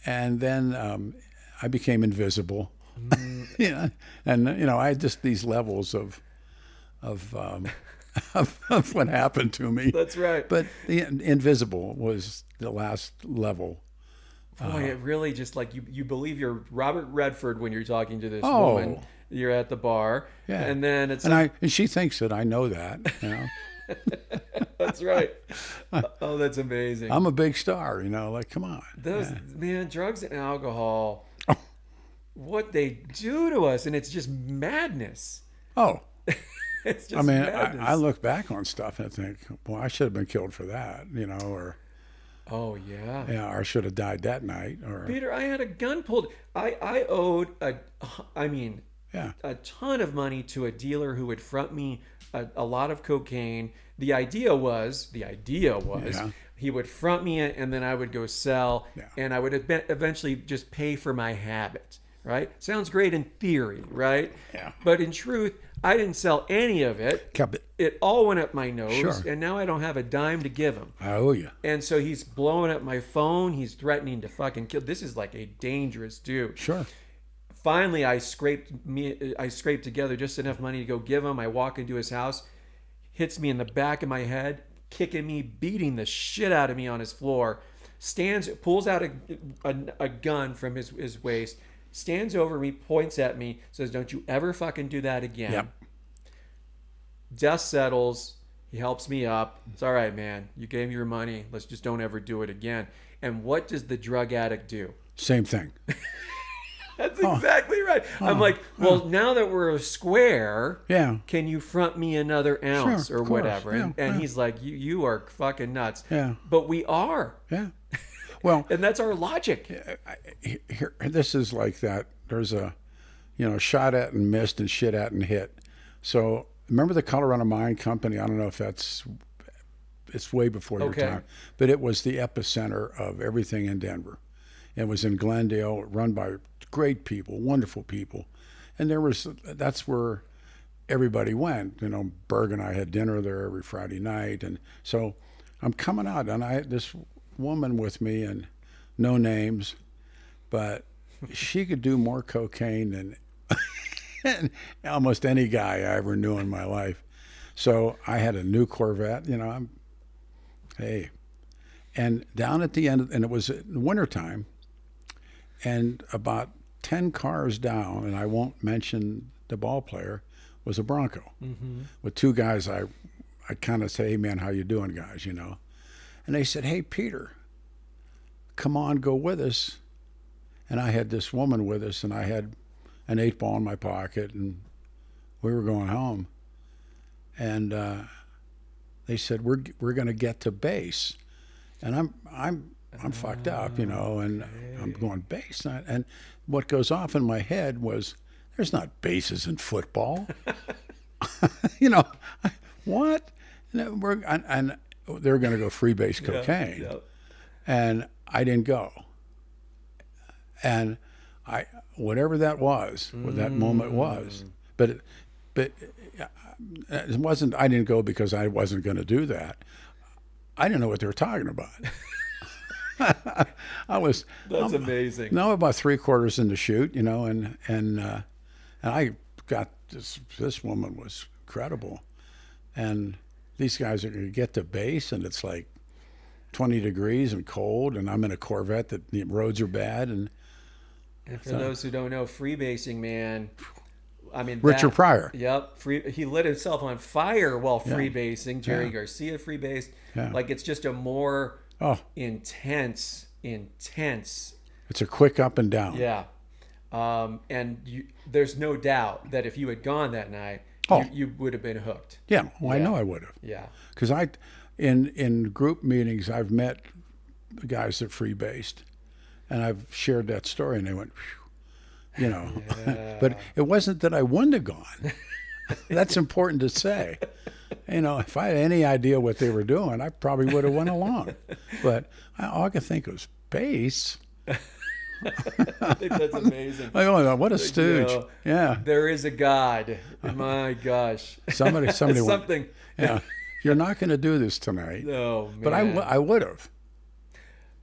and then I became invisible. And I had just these levels of what happened to me. That's right. But the invisible was the last level. Boy, it really just like you believe you're Robert Redford when you're talking to this woman. You're at the bar, yeah, and then it's and she thinks that I know that. That's right. Oh, that's amazing. I'm a big star, like come on. Man, drugs and alcohol, what they do to us, and it's just madness. Oh, it's just. I mean, madness. I look back on stuff and I think, well, I should have been killed for that, or. Oh yeah. Yeah, or I should have died that night. Or Peter, I had a gun pulled. I owed a ton of money to a dealer who would front me a lot of cocaine. The idea was he would front me it, and then I would go sell, and I would eventually just pay for my habit. Right? Sounds great in theory, right? Yeah. But in truth, I didn't sell any of it. Kept it. It all went up my nose, Sure. and now I don't have a dime to give him. I owe you. And so he's blowing up my phone. He's threatening to fucking kill. This is like a dangerous dude. Sure. Finally, I scraped together just enough money to go give him. I walk into his house, hits me in the back of my head, kicking me, beating the shit out of me on his floor. Pulls out a gun from his waist, stands over me, points at me, says, "Don't you ever fucking do that again." Yep. Dust settles. He helps me up. It's all right, man. You gave me your money. Let's just don't ever do it again. And what does the drug addict do? Same thing. That's exactly right. I'm like, well, now that we're a square, can you front me another ounce or whatever? Yeah, and he's like, you are fucking nuts. Yeah. But we are. Yeah. Well, and that's our logic. This is like that. There's a, shot at and missed and shit at and hit. So remember the Colorado Mine Company? I don't know if it's way before your time, but it was the epicenter of everything in Denver. It was in Glendale, run by great people, wonderful people. And that's where everybody went. Berg and I had dinner there every Friday night. And so I'm coming out, and I had this woman with me, and no names, but she could do more cocaine than almost any guy I ever knew in my life. So I had a new Corvette, and down at the end, and it was wintertime, and about 10 cars down, and I won't mention the ball player, was a Bronco with two guys. I kind of say, "Hey man, how you doing, guys?" And they said, "Hey Peter, come on, go with us." And I had this woman with us, and I had an 8-ball in my pocket, and we were going home. And they said, "We're going to get to base," and I'm fucked up, and I'm going base. And what goes off in my head was, there's not bases in football. What? And they're going to go free base cocaine. Yeah. And I didn't go. And whatever that was, what that moment was, but But it wasn't. I didn't go because I wasn't going to do that. I didn't know what they were talking about. That's amazing. No, about 3/4 in the shoot, and I got this woman was incredible, and these guys are going to get to base, and it's like 20 degrees and cold, and I'm in a Corvette that the roads are bad, and for those who don't know, freebasing, man. I mean, Richard Pryor. Yep, he lit himself on fire while freebasing. Jerry Garcia freebased. Yeah. Like it's just a more intense. It's a quick up and down. Yeah, and there's no doubt that if you had gone that night, you would have been hooked. Yeah, well, I know I would have. Yeah, because in group meetings, I've met the guys that freebased, and I've shared that story, and they went, phew. But it wasn't that I wouldn't have gone. That's important to say. If I had any idea what they were doing, I probably would have went along. But all I could think was bass. I think that's amazing. What a stooge! Yeah, there is a God. My gosh, somebody something. Yeah, you're not going to do this tonight. No, man. But I would have.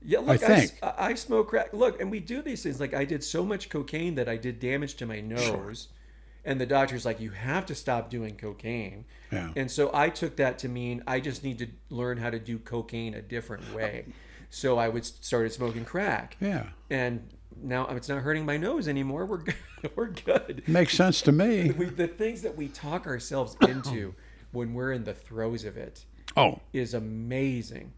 Yeah, look, I think. I smoke crack. Look, and we do these things. Like I did so much cocaine that I did damage to my nose. Sure. And the doctor's like, you have to stop doing cocaine. Yeah. And so I took that to mean I just need to learn how to do cocaine a different way. So I started smoking crack. Yeah. And now it's not hurting my nose anymore. We're good. We're good. Makes sense to me. The things that we talk ourselves into when we're in the throes of it is amazing.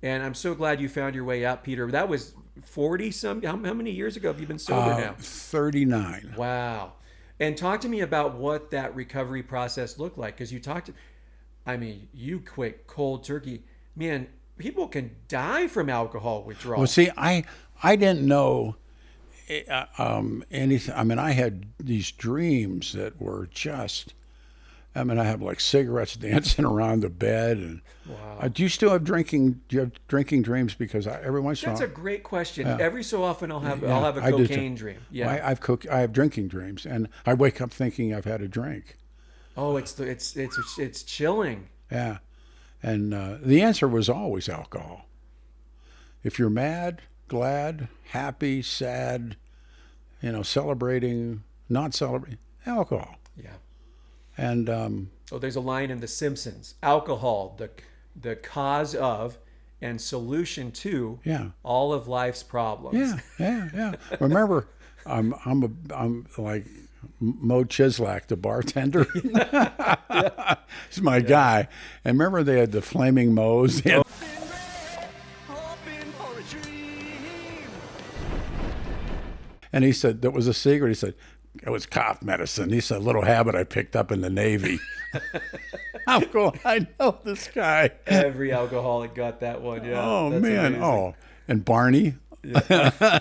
And I'm so glad you found your way out, Peter. That was 40-some. How many years ago have you been sober now? 39. Wow. And talk to me about what that recovery process looked like. Because you quit cold turkey. Man, people can die from alcohol withdrawal. Well, see, I didn't know anything. I mean, I had these dreams that were just... I have like cigarettes dancing around the bed, and wow. Do you still have drinking? Do you have drinking dreams? Because every once in a while, that's a great question. Every so often, I'll have a cocaine dream. Yeah, I have drinking dreams, and I wake up thinking I've had a drink. Oh, it's chilling. Yeah, and the answer was always alcohol. If you're mad, glad, happy, sad, celebrating, not celebrating, alcohol. Yeah. And there's a line in The Simpsons: alcohol, the cause of and solution to all of life's problems. Yeah. Remember, I'm like Mo Chislak, the bartender. He's my guy. And remember, they had the flaming Mo's. And he said that was a secret. He said, it was cough medicine. He said, a little habit I picked up in the Navy. I'm going, I know this guy. Every alcoholic got that one, yeah. Oh, that's man. amazing. Oh, and Barney. Yeah.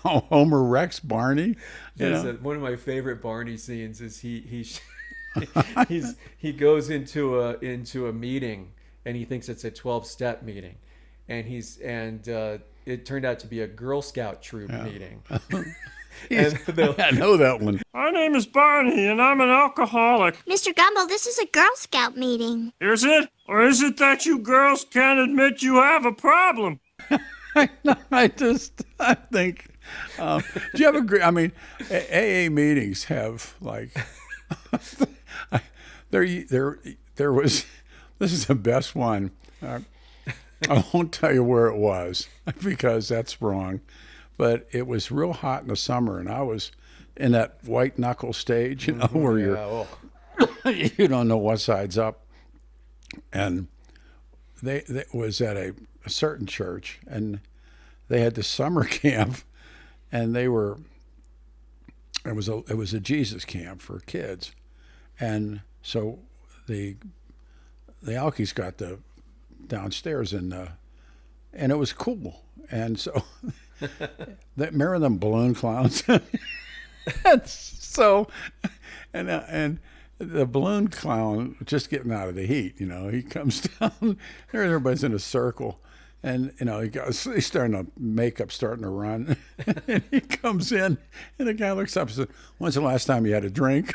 Homer Rex Barney. One of my favorite Barney scenes is he goes into a meeting, and he thinks it's a 12-step meeting. And it turned out to be a Girl Scout troop meeting. I know that one. My name is Barney, and I'm an alcoholic. Mr. Gumbo, this is a Girl Scout meeting. Is it? Or is it that you girls can't admit you have a problem? I think, do you ever agree? I mean, AA meetings have like, there was, this is the best one. I won't tell you where it was because that's wrong. But it was real hot in the summer, and I was in that white knuckle stage, where you don't know what side's up. And they was at a certain church, and they had the summer camp, and it was a Jesus camp for kids, and so the Alkies got the downstairs, and it was cool, and so. Remember them balloon clowns? And the balloon clown just getting out of the heat, he comes down there, everybody's in a circle, And, he's makeup starting to run. And he comes in, and the guy looks up and says, "When's the last time you had a drink?"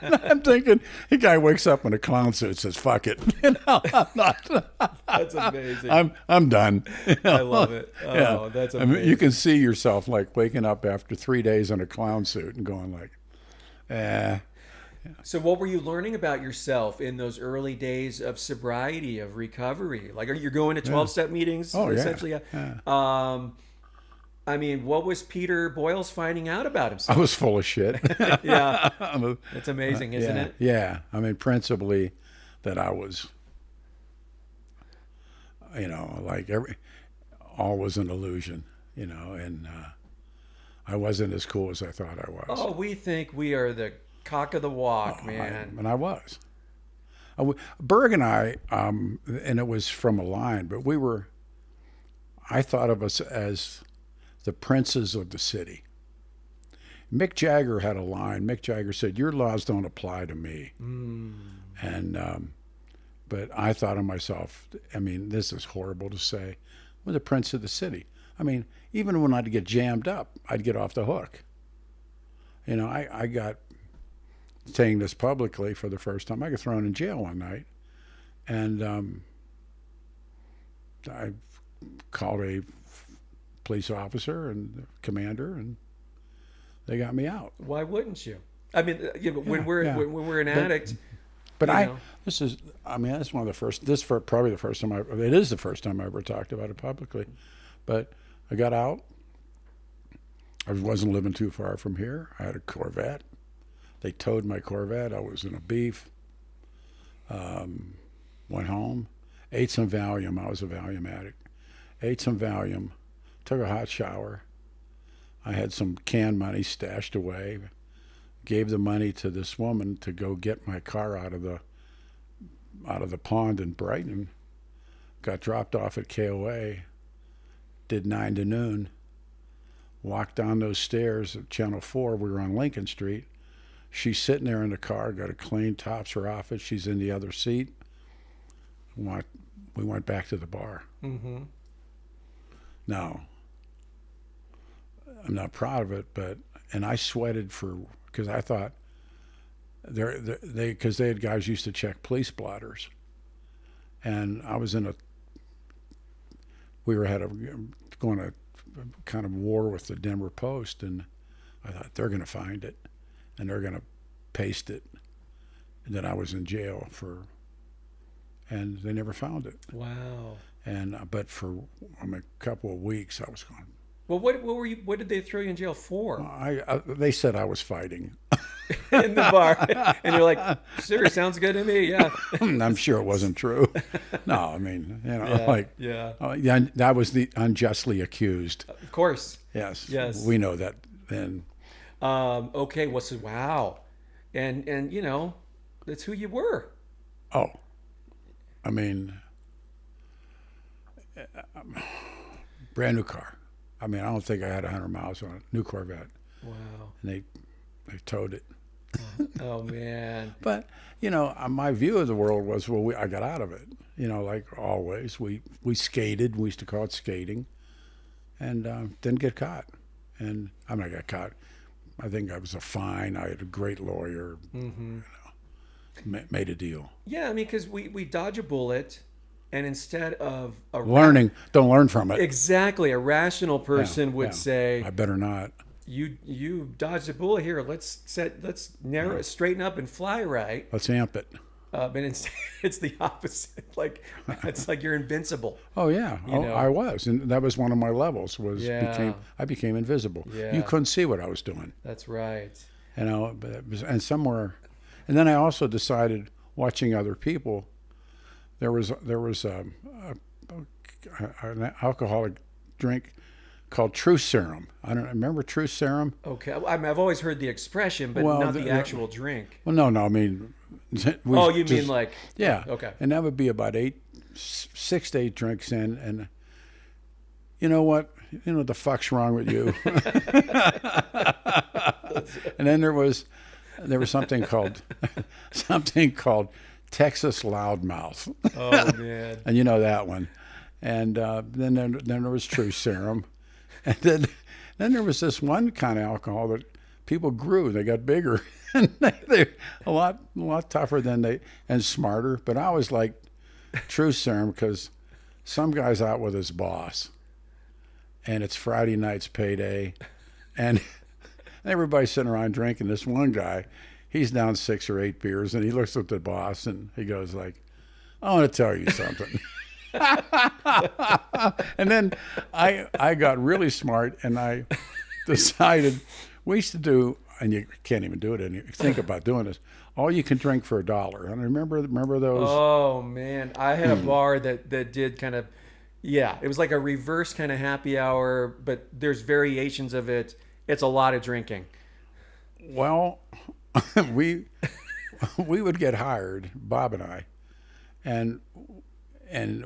And I'm thinking, the guy wakes up in a clown suit and says, "Fuck it." I'm not. That's amazing. I'm done. I love it. Oh, that's amazing. I mean, you can see yourself like waking up after 3 days in a clown suit and going like, So what were you learning about yourself in those early days of sobriety, of recovery? Like, are you going to 12-step meetings? Oh, yeah. Essentially? Yeah. I mean, what was Peter Boyles finding out about himself? I was full of shit. Yeah. It's amazing, isn't it? Yeah. I mean, principally that I was, like all was an illusion, and I wasn't as cool as I thought I was. Oh, we think we are the cock of the walk, man. And I was. Berg and I, and it was from a line, but I thought of us as the princes of the city. Mick Jagger had a line. Mick Jagger said, "Your laws don't apply to me." And, but I thought of myself, I mean, this is horrible to say, we're the prince of the city. I mean, even when I'd get jammed up, I'd get off the hook. I got, saying this publicly for the first time, I got thrown in jail one night, and I called a police officer and the commander, and they got me out. Why wouldn't you? I mean, when we're an addict. But that's one of the first. Probably the first time it is the first time I ever talked about it publicly. But I got out. I wasn't living too far from here. I had a Corvette. They towed my Corvette. I was in a beef. Went home, ate some Valium. I was a Valium addict. Ate some Valium, took a hot shower. I had some canned money stashed away. Gave the money to this woman to go get my car out of the pond in Brighton. Got dropped off at KOA. Did 9 to noon. Walked down those stairs at Channel 4. We were on Lincoln Street. She's sitting there in the car, got a clean, tops her off it. She's in the other seat. We went back to the bar. Mm-hmm. Now, I'm not proud of it, and I sweated because I thought because they had guys used to check police blotters, and I was we were going to kind of war with the Denver Post, and I thought they're going to find it, and they're going to paste it, and that I was in jail and they never found it. Wow. And but for a couple of weeks, I was going. Well, what did they throw you in jail for? They said I was fighting in the bar, and you're like, "Sure, sounds good to me." Yeah. I'm sure it wasn't true. No, I mean, that was the unjustly accused. Of course. Yes. Yes. We know that then. Okay. Wow, and that's who you were. Oh, I mean, brand new car. I mean, I don't think I had 100 miles on it. New Corvette. Wow. And they towed it. Oh man. But my view of the world was, I got out of it. Like always, we skated. We used to call it skating, and didn't get caught. And I got caught. I think I was a fine. I had a great lawyer. Mm-hmm. Made a deal. Yeah, I mean, because we dodge a bullet, and instead of don't learn from it. Exactly, a rational person would say, "I better not." You dodged a bullet here. Let's straighten up and fly right. Let's amp it. But it's the opposite. Like it's like you're invincible. Oh yeah, I was, and that was one of my levels. I became invisible. Yeah. You couldn't see what I was doing. That's right. But it was, and then I also decided, watching other people, there was an alcoholic drink called Truth Serum. I don't remember Truth Serum. Okay, I've always heard the expression, but not the actual drink. Well, no. I mean, mean like yeah? Okay, and that would be about 6 to 8 drinks in, and you know what? What the fuck's wrong with you? And then there was something called Texas Loudmouth. Oh man! And you know that one. And then there was truth serum. And then there was this one kind of alcohol that people grew. They got bigger. And they're a lot tougher and smarter. But I always liked truth serum because some guy's out with his boss. And it's Friday night's payday. And everybody's sitting around drinking. This one guy, he's down 6 or 8 beers. And he looks at the boss and he goes like, I want to tell you something. And then I got really smart and I decided we used to do, and you can't even do it anymore. Think about doing this. All you can drink for $1. And remember those? Oh man, I had a bar that did kind of, yeah, it was like a reverse kind of happy hour, but there's variations of it. It's a lot of drinking. Well, we would get hired, Bob and I, and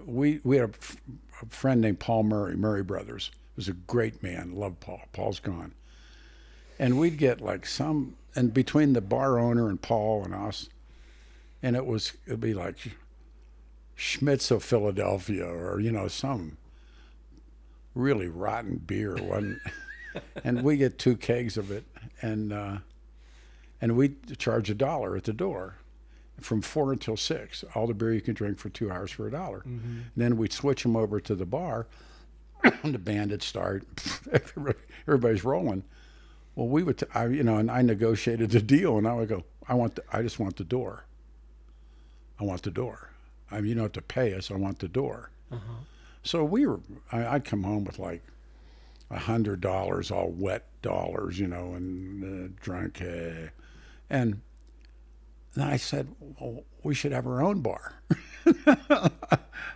we had a friend named Paul Murray Brothers. He was a great man. Loved Paul. Paul's gone. And we'd get like and between the bar owner and Paul and us, and it'd be like Schmitz of Philadelphia or, some really rotten beer. And we get 2 kegs of it, and we charge $1 at the door. From 4 until 6, all the beer you can drink for 2 hours for $1. Mm-hmm. Then we'd switch them over to the bar, and the band would start. Everybody's rolling. Well, we would, and I negotiated the deal, and I would go, I just want the door. I want the door. You don't have to pay us. I want the door. Uh-huh. So I'd come home with like $100, all wet dollars, and drunk, and. And I said, well, we should have our own bar.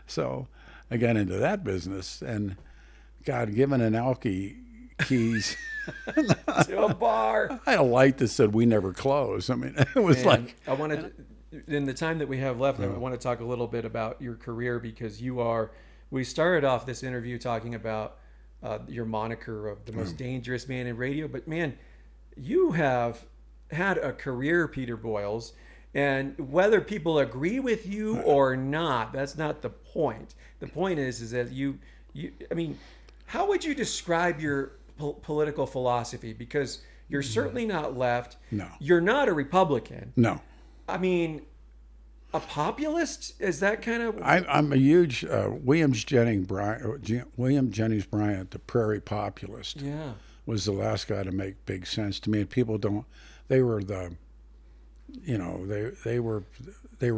So I got into that business, and God, given an alky keys to a bar. I had a light that said we never close. I mean, it was like. I wanted, in the time that we have left, I want to talk a little bit about your career because we started off this interview talking about your moniker of the most dangerous man in radio. But man, you have had a career, Peter Boyles. And whether people agree with you or not, that's not the point. The point is that you I mean, how would you describe your political philosophy? Because you're certainly not left. No. You're not a Republican. No. I mean, a populist? Is that kind of? I'm a huge William Jennings Bryant, the Prairie Populist. Yeah. Was the last guy to make big sense to me. And people don't. They were the. They were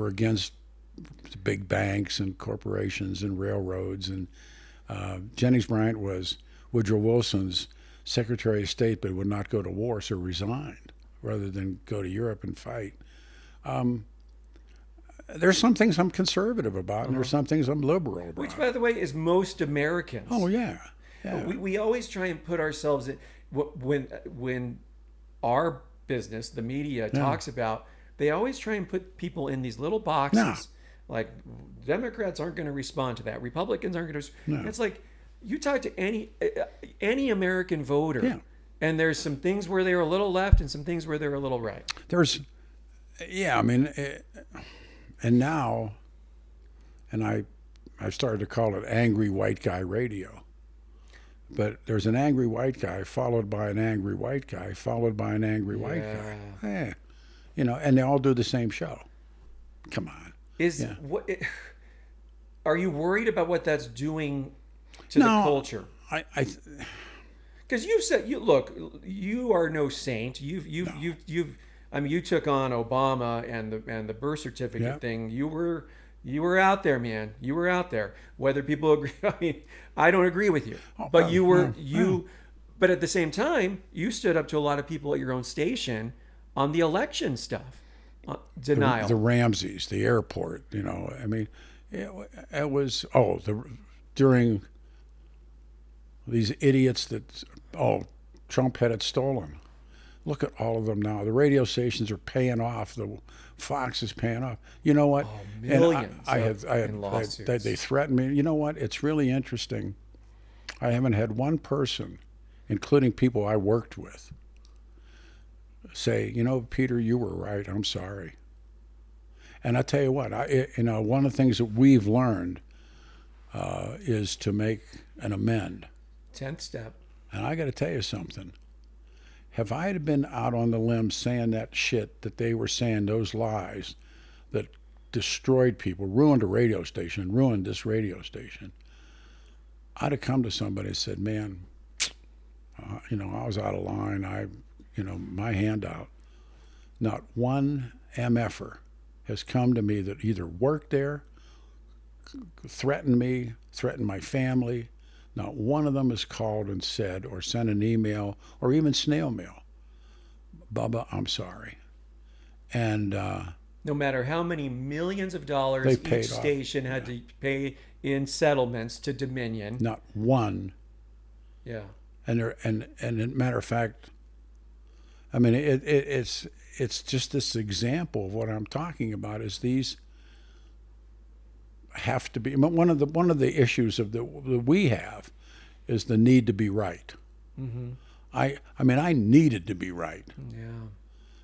against the big banks and corporations and railroads, and Jennings Bryant was Woodrow Wilson's Secretary of State, but would not go to war, so resigned rather than go to Europe and fight. There's some things I'm conservative about, and there's some things I'm liberal about. Which, by the way, is most Americans. Oh yeah. We always try and put ourselves in when our business, the media, talks about, they always try and put people in these little boxes. No. Like Democrats aren't going to respond to that. Republicans aren't going to. No. It's like you talk to any American voter, and there's some things where they're a little left and some things where they're a little right. And now, I've started to call it angry white guy radio. But there's an angry white guy followed by an angry white guy followed by an angry white guy. Yeah. And they all do the same show. Come on. Are you worried about what that's doing to the culture? Because you said, you are no saint. You took on Obama and the birth certificate thing. You were out there, man. You were out there. Whether people agree, I mean, I don't agree with you, but you were But at the same time, you stood up to a lot of people at your own station on the election stuff, denial. The Ramseys, the airport. I mean, it was during these idiots that Trump had it stolen. Look at all of them now. The radio stations are paying off. The Fox is paying off. You know what? Millions. And they threatened me. You know what? It's really interesting. I haven't had one person, including people I worked with, say, Peter, you were right. I'm sorry. And I tell you what, one of the things that we've learned, is to make an amend. 10th step. And I got to tell you something. If I had been out on the limb saying that shit that they were saying, those lies that destroyed people, ruined a radio station, ruined this radio station, I'd have come to somebody and said, man, I was out of line. My hand out. Not one MFer has come to me that either worked there, threatened me, threatened my family. Not one of them has called and said or sent an email or even snail mail, Bubba, I'm sorry. And no matter how many millions of dollars each station had to pay in settlements to Dominion. Not one. Yeah. And matter of fact, I mean, it's just this example of what I'm talking about. Is these have to be one of the issues that we have is the need to be right. Mm-hmm. I mean, I needed to be right. Yeah.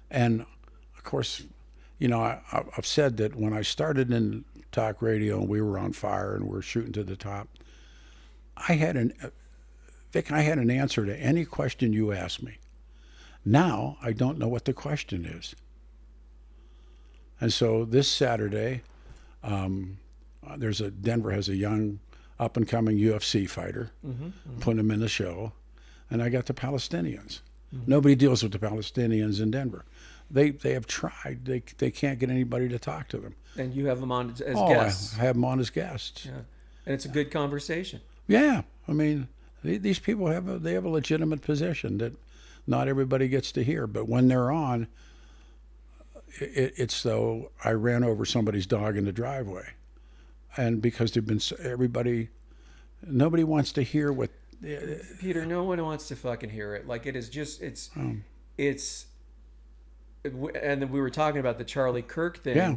And of course, I've said that when I started in talk radio and we were on fire and we were shooting to the top, Vic, I had an answer to any question you asked me. Now I don't know what the question is. And so this Saturday, Denver has a young up-and-coming UFC fighter, putting him in the show, and I got the Palestinians. Nobody deals with the Palestinians in Denver. They have tried. They can't get anybody to talk to them. And you have them on as guests. I have them on as guests. Yeah, and it's a good conversation. Yeah, I mean, these people have a legitimate position that not everybody gets to hear. But when they're on, it's though I ran over somebody's dog in the driveway. And because nobody wants to hear what. Peter, no one wants to fucking hear it. Like, it is just, and then we were talking about the Charlie Kirk thing. Yeah.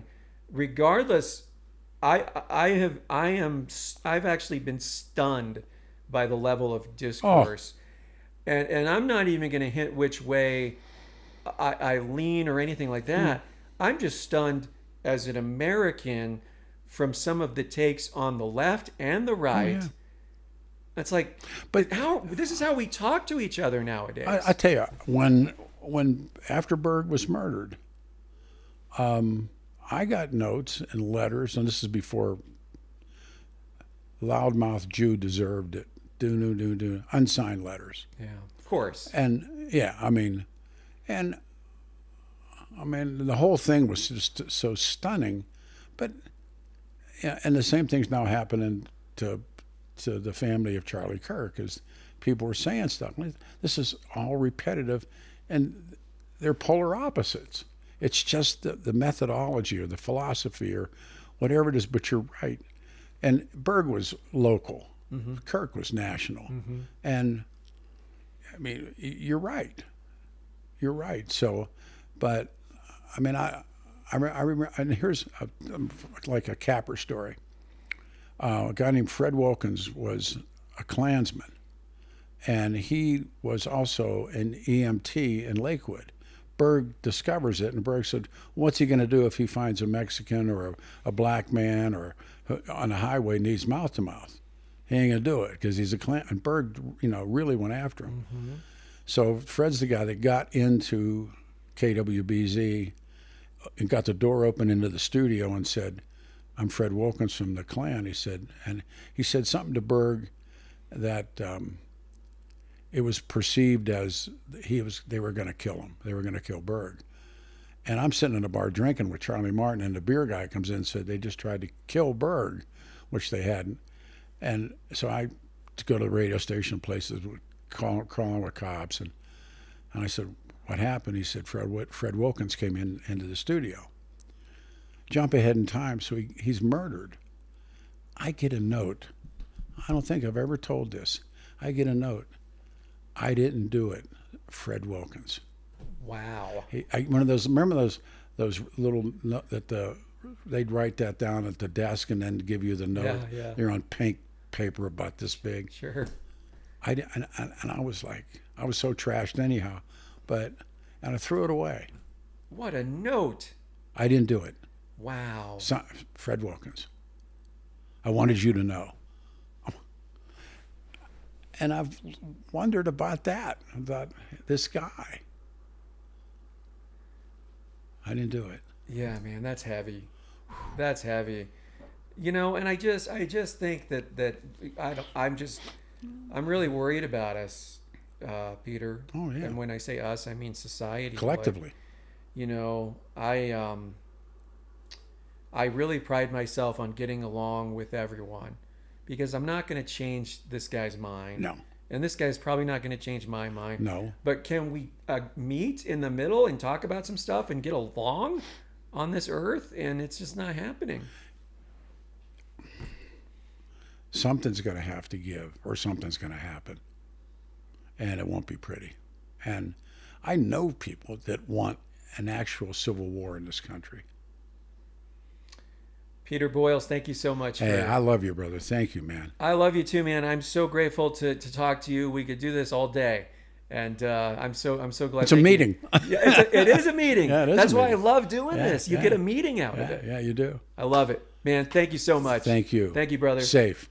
Regardless, I've actually been stunned by the level of discourse. And I'm not even going to hint which way I lean or anything like that. I'm just stunned as an American from some of the takes on the left and the right. Oh, yeah. It's like, but this is how we talk to each other nowadays. I tell you, when after Berg was murdered, I got notes and letters, and this is before loudmouth Jew deserved it. Do unsigned letters. Yeah, of course. And yeah, I mean, the whole thing was just so stunning, but yeah, and the same thing's now happening to the family of Charlie Kirk, as people were saying stuff. This is all repetitive, and they're polar opposites. It's just the methodology or the philosophy or whatever it is, but you're right. And Berg was local. Mm-hmm. Kirk was national. Mm-hmm. And, I mean, you're right. You're right. So, but, I mean, I remember, and here's like a capper story. A guy named Fred Wilkins was a Klansman, and he was also an EMT in Lakewood. Berg discovers it, and Berg said, what's he going to do if he finds a Mexican or a black man or on a highway needs mouth-to-mouth? He ain't going to do it because he's a Klan. And Berg, really went after him. Mm-hmm. So Fred's the guy that got into KWBZ and got the door open into the studio and said, I'm Fred Wilkins from the Klan. He said something to Berg that it was perceived as they were going to kill him. They were going to kill Berg. And I'm sitting in a bar drinking with Charlie Martin, and the beer guy comes in and said they just tried to kill Berg, which they hadn't. And so I go to the radio station places, crawling with cops, and I said, what happened? He said Fred Wilkins came into the studio. Jump ahead in time, so he's murdered. I get a note. I don't think I've ever told this. I get a note. I didn't do it, Fred Wilkins. Wow. One of those. Remember those little that they'd write that down at the desk and then give you the note. Yeah. They're on pink paper about this big. Sure. And I was like, I was so trashed anyhow, and I threw it away. What a note. I didn't do it. Wow. Fred Wilkins. I wanted you to know. And I've wondered about that, about this guy. I didn't do it. Yeah, man, that's heavy. That's heavy. You know, and I just think that I'm really worried about us, Peter. Oh, yeah. And when I say us, I mean society. Collectively. Like, you know, I really pride myself on getting along with everyone, because I'm not going to change this guy's mind. No. And this guy's probably not going to change my mind. No. But can we meet in the middle and talk about some stuff and get along on this earth? And it's just not happening. Something's going to have to give, or something's going to happen. And it won't be pretty. And I know people that want an actual civil war in this country. Peter Boyles, thank you so much. Hey, I love you, brother. Thank you, man. I love you too, man. I'm so grateful to talk to you. We could do this all day, and I'm so glad. It's a meeting. Yeah, it is a meeting. Yeah, it is That's a why I meeting. love doing Yeah, this. You yeah. get a meeting out of it. Yeah, you do. I love it, man. Thank you so much. Thank you. Thank you, brother. Safe.